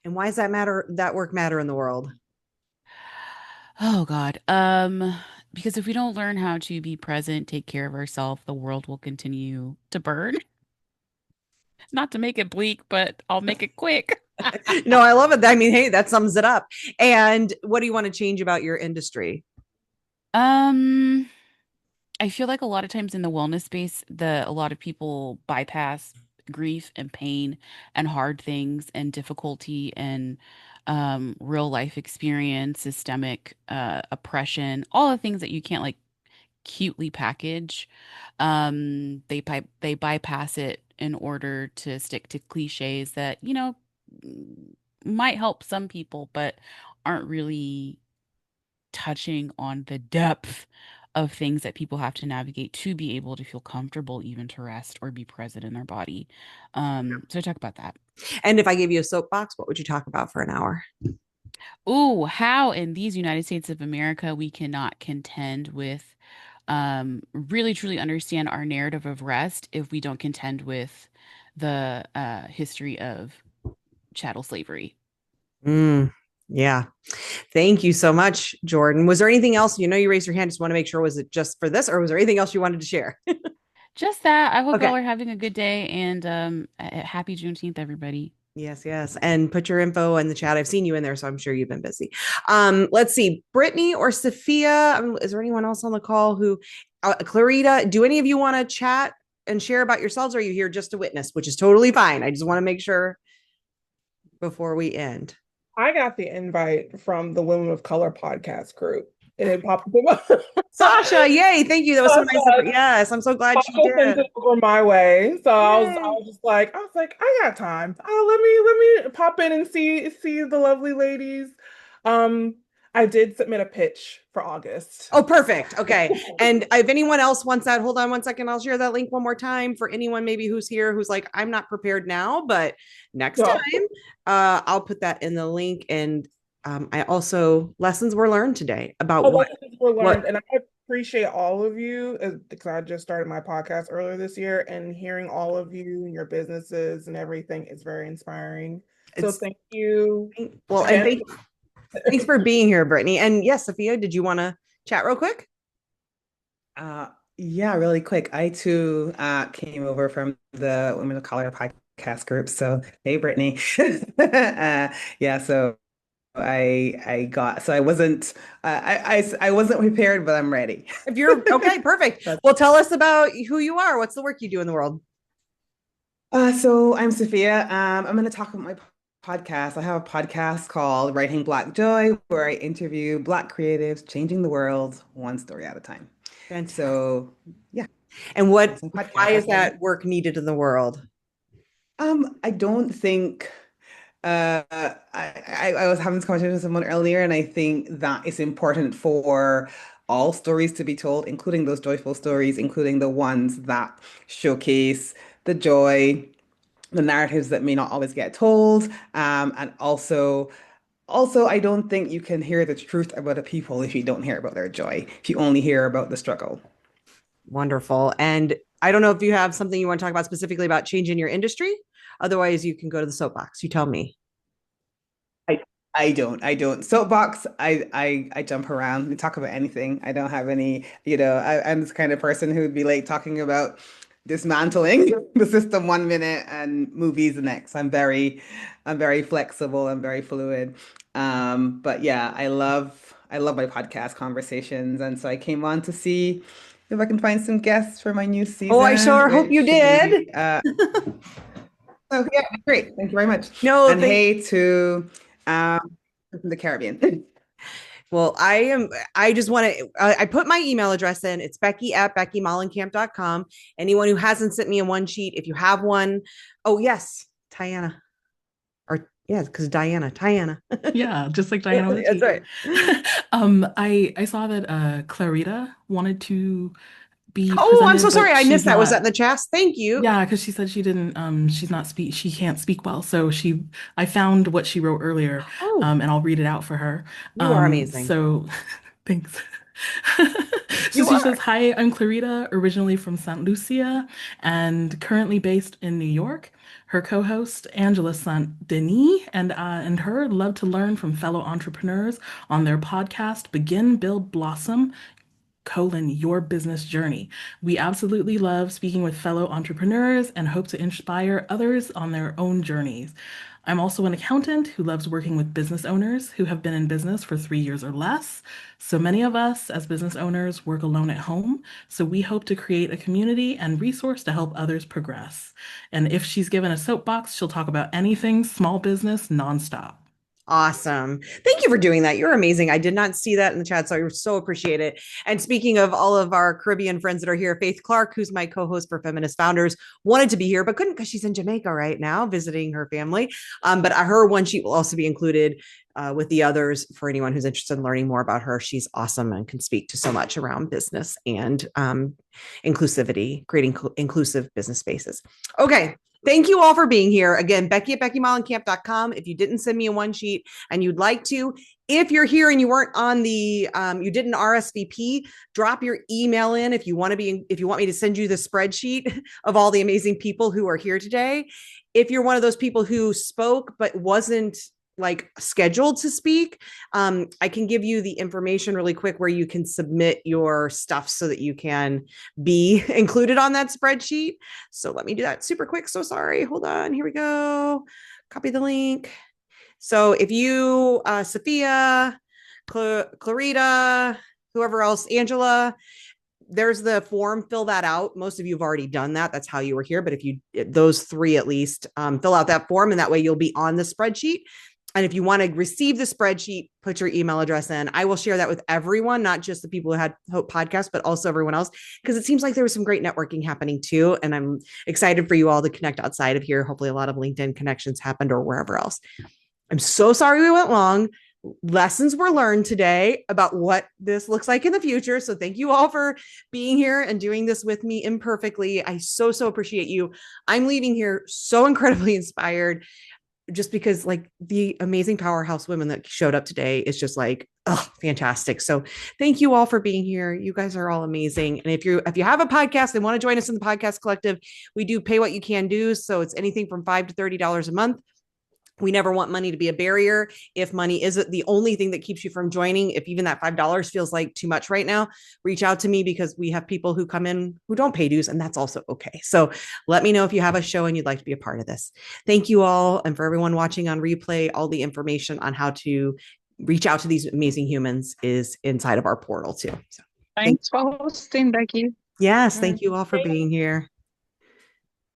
And why does that work matter in the world?
Oh God. Because if we don't learn how to be present, take care of ourselves, the world will continue to burn. Not to make it bleak, but I'll make it quick.
No, I love it. I mean, hey, that sums it up. And what do you want to change about your industry?
Um, I feel like a lot of times in the wellness space, a lot of people bypass grief and pain and hard things and difficulty and real life experience, systemic oppression, all the things that you can't like cutely package. They bypass it in order to stick to cliches that, might help some people, but aren't really touching on the depth of things that people have to navigate to be able to feel comfortable even to rest or be present in their body. So I talk about that.
And if I gave you a soapbox, what would you talk about for an hour?
Ooh, how in these United States of America we cannot contend with really truly understand our narrative of rest if we don't contend with the history of chattel slavery.
Yeah. Thank you so much, Jordan. Was there anything else? You raised your hand. Just want to make sure, was it just for this or was there anything else you wanted to share?
Just that. I hope
Okay.
y'all are having a good day and happy Juneteenth, everybody.
Yes, yes. And put your info in the chat. I've seen you in there, so I'm sure you've been busy. Let's see. Brittany or Sophia, is there anyone else on the call who, Clarita, do any of you want to chat and share about yourselves? Or are you here just to witness, which is totally fine. I just want to make sure before we end.
I got the invite from the Women of Color podcast group, and it popped up.
Sasha, yay! Thank you. That was so nice. Yes, I'm so glad she did.
Sent it over my way, so I was just like, I got time. Let me pop in and see the lovely ladies. I did submit a pitch for August.
Oh, perfect. Okay. And if anyone else wants that, hold on one second. I'll share that link one more time for anyone maybe who's here who's like, I'm not prepared now, but next time, I'll put that in the link. And I also lessons were learned today about
lessons were learned, and I appreciate all of you because I just started my podcast earlier this year, and hearing all of you and your businesses and everything is very inspiring. So thank you.
Well, and thanks for being here, Brittany. And yes, Sophia, did you want to chat real quick?
Yeah, really quick. I too came over from the Women of Color podcast group. So hey, Brittany. Yeah, so I wasn't I wasn't prepared, but I'm ready.
If you're okay, perfect. Well, tell us about who you are. What's the work you do in the world?
So I'm Sophia. I'm going to talk about my podcast. I have a podcast called Writing Black Joy, where I interview Black creatives changing the world one story at a time.
Fantastic.
So yeah.
And why is that work needed in the world?
I don't think I was having this conversation with someone earlier, and I think that it's important for all stories to be told, including those joyful stories, including the ones that showcase the joy, the narratives that may not always get told, and also also, I don't think you can hear the truth about a people if you don't hear about their joy, if you only hear about the struggle.
Wonderful. And I don't know if you have something you want to talk about specifically about changing your industry. Otherwise, you can go to the soapbox. You tell me.
I don't. Soapbox, I jump around. We talk about anything. I don't have any, I'm this kind of person who'd be like talking about dismantling the system 1 minute and movies the next. I'm very flexible. I'm very fluid. But yeah, I love my podcast conversations. And so I came on to see if I can find some guests for my new
Oh, I
season,
sure hope
which
you
should
did.
be, so yeah, great. Thank you very much.
No,
And hey to from the Caribbean.
Well, I just want to, I put my email address in. It's Becky@BeckyMollenkamp.com. Anyone who hasn't sent me a one sheet, if you have one, oh, yes, Tiana. Or, yeah, because Tiana.
Yeah, just like Diana with a T.
That's right.
I saw that Clarita wanted to be
Oh, I'm
presented,
so sorry.
but
I
she's
missed that. Was that
not.
in the chat? Thank you.
Yeah, because she said she didn't she can't speak well. So I found what she wrote earlier, and I'll read it out for her.
You are amazing.
So thanks. So
You
she
are.
says, "Hi, I'm Clarita, originally from St. Lucia and currently based in New York. Her co-host, Angela St. Denis, and her love to learn from fellow entrepreneurs on their podcast, Begin, Build, Blossom, your business journey. We absolutely love speaking with fellow entrepreneurs and hope to inspire others on their own journeys. I'm also an accountant who loves working with business owners who have been in business for 3 years or less. So many of us as business owners work alone at home. So we hope to create a community and resource to help others progress. And if she's given a soapbox, she'll talk about anything small business nonstop."
Awesome. Thank you for doing that. You're amazing. I did not see that in the chat, so I so appreciate it. And speaking of all of our Caribbean friends that are here, Faith Clark, who's my co-host for Feminist Founders, wanted to be here, but couldn't because she's in Jamaica right now visiting her family. But her one sheet will also be included with the others for anyone who's interested in learning more about her. She's awesome and can speak to so much around business and inclusivity, creating inclusive business spaces. Okay. Thank you all for being here. Again, Becky@BeckyMollenkamp.com. If you didn't send me a one sheet and you'd like to, if you're here and you weren't on the, you didn't RSVP, drop your email in if you want me to send you the spreadsheet of all the amazing people who are here today. If you're one of those people who spoke but wasn't like scheduled to speak, I can give you the information really quick where you can submit your stuff so that you can be included on that spreadsheet. So let me do that super quick. So sorry. Hold on. Here we go. Copy the link. So if you, Sophia, Clarita, whoever else, Angela, there's the form, fill that out. Most of you have already done that. That's how you were here. But if you, those three at least, fill out that form and that way you'll be on the spreadsheet. And if you want to receive the spreadsheet, put your email address in. I will share that with everyone, not just the people who had Hope Podcast, but also everyone else, because it seems like there was some great networking happening too. And I'm excited for you all to connect outside of here. Hopefully a lot of LinkedIn connections happened or wherever else. I'm so sorry we went long. Lessons were learned today about what this looks like in the future. So thank you all for being here and doing this with me imperfectly. I so appreciate you. I'm leaving here so incredibly inspired, just because like the amazing powerhouse women that showed up today is just like, oh, fantastic. So thank you all for being here. You guys are all amazing. And if you have a podcast and want to join us in the podcast collective, we do pay what you can do. So it's anything from $5 to $30 a month. We never want money to be a barrier. If money isn't the only thing that keeps you from joining, if even that $5 feels like too much right now, reach out to me, because we have people who come in who don't pay dues, and that's also okay. So let me know if you have a show and you'd like to be a part of this. Thank you all. And for everyone watching on replay, all the information on how to reach out to these amazing humans is inside of our portal too. So
Thanks for hosting, Becky.
yes, thank you all for being here.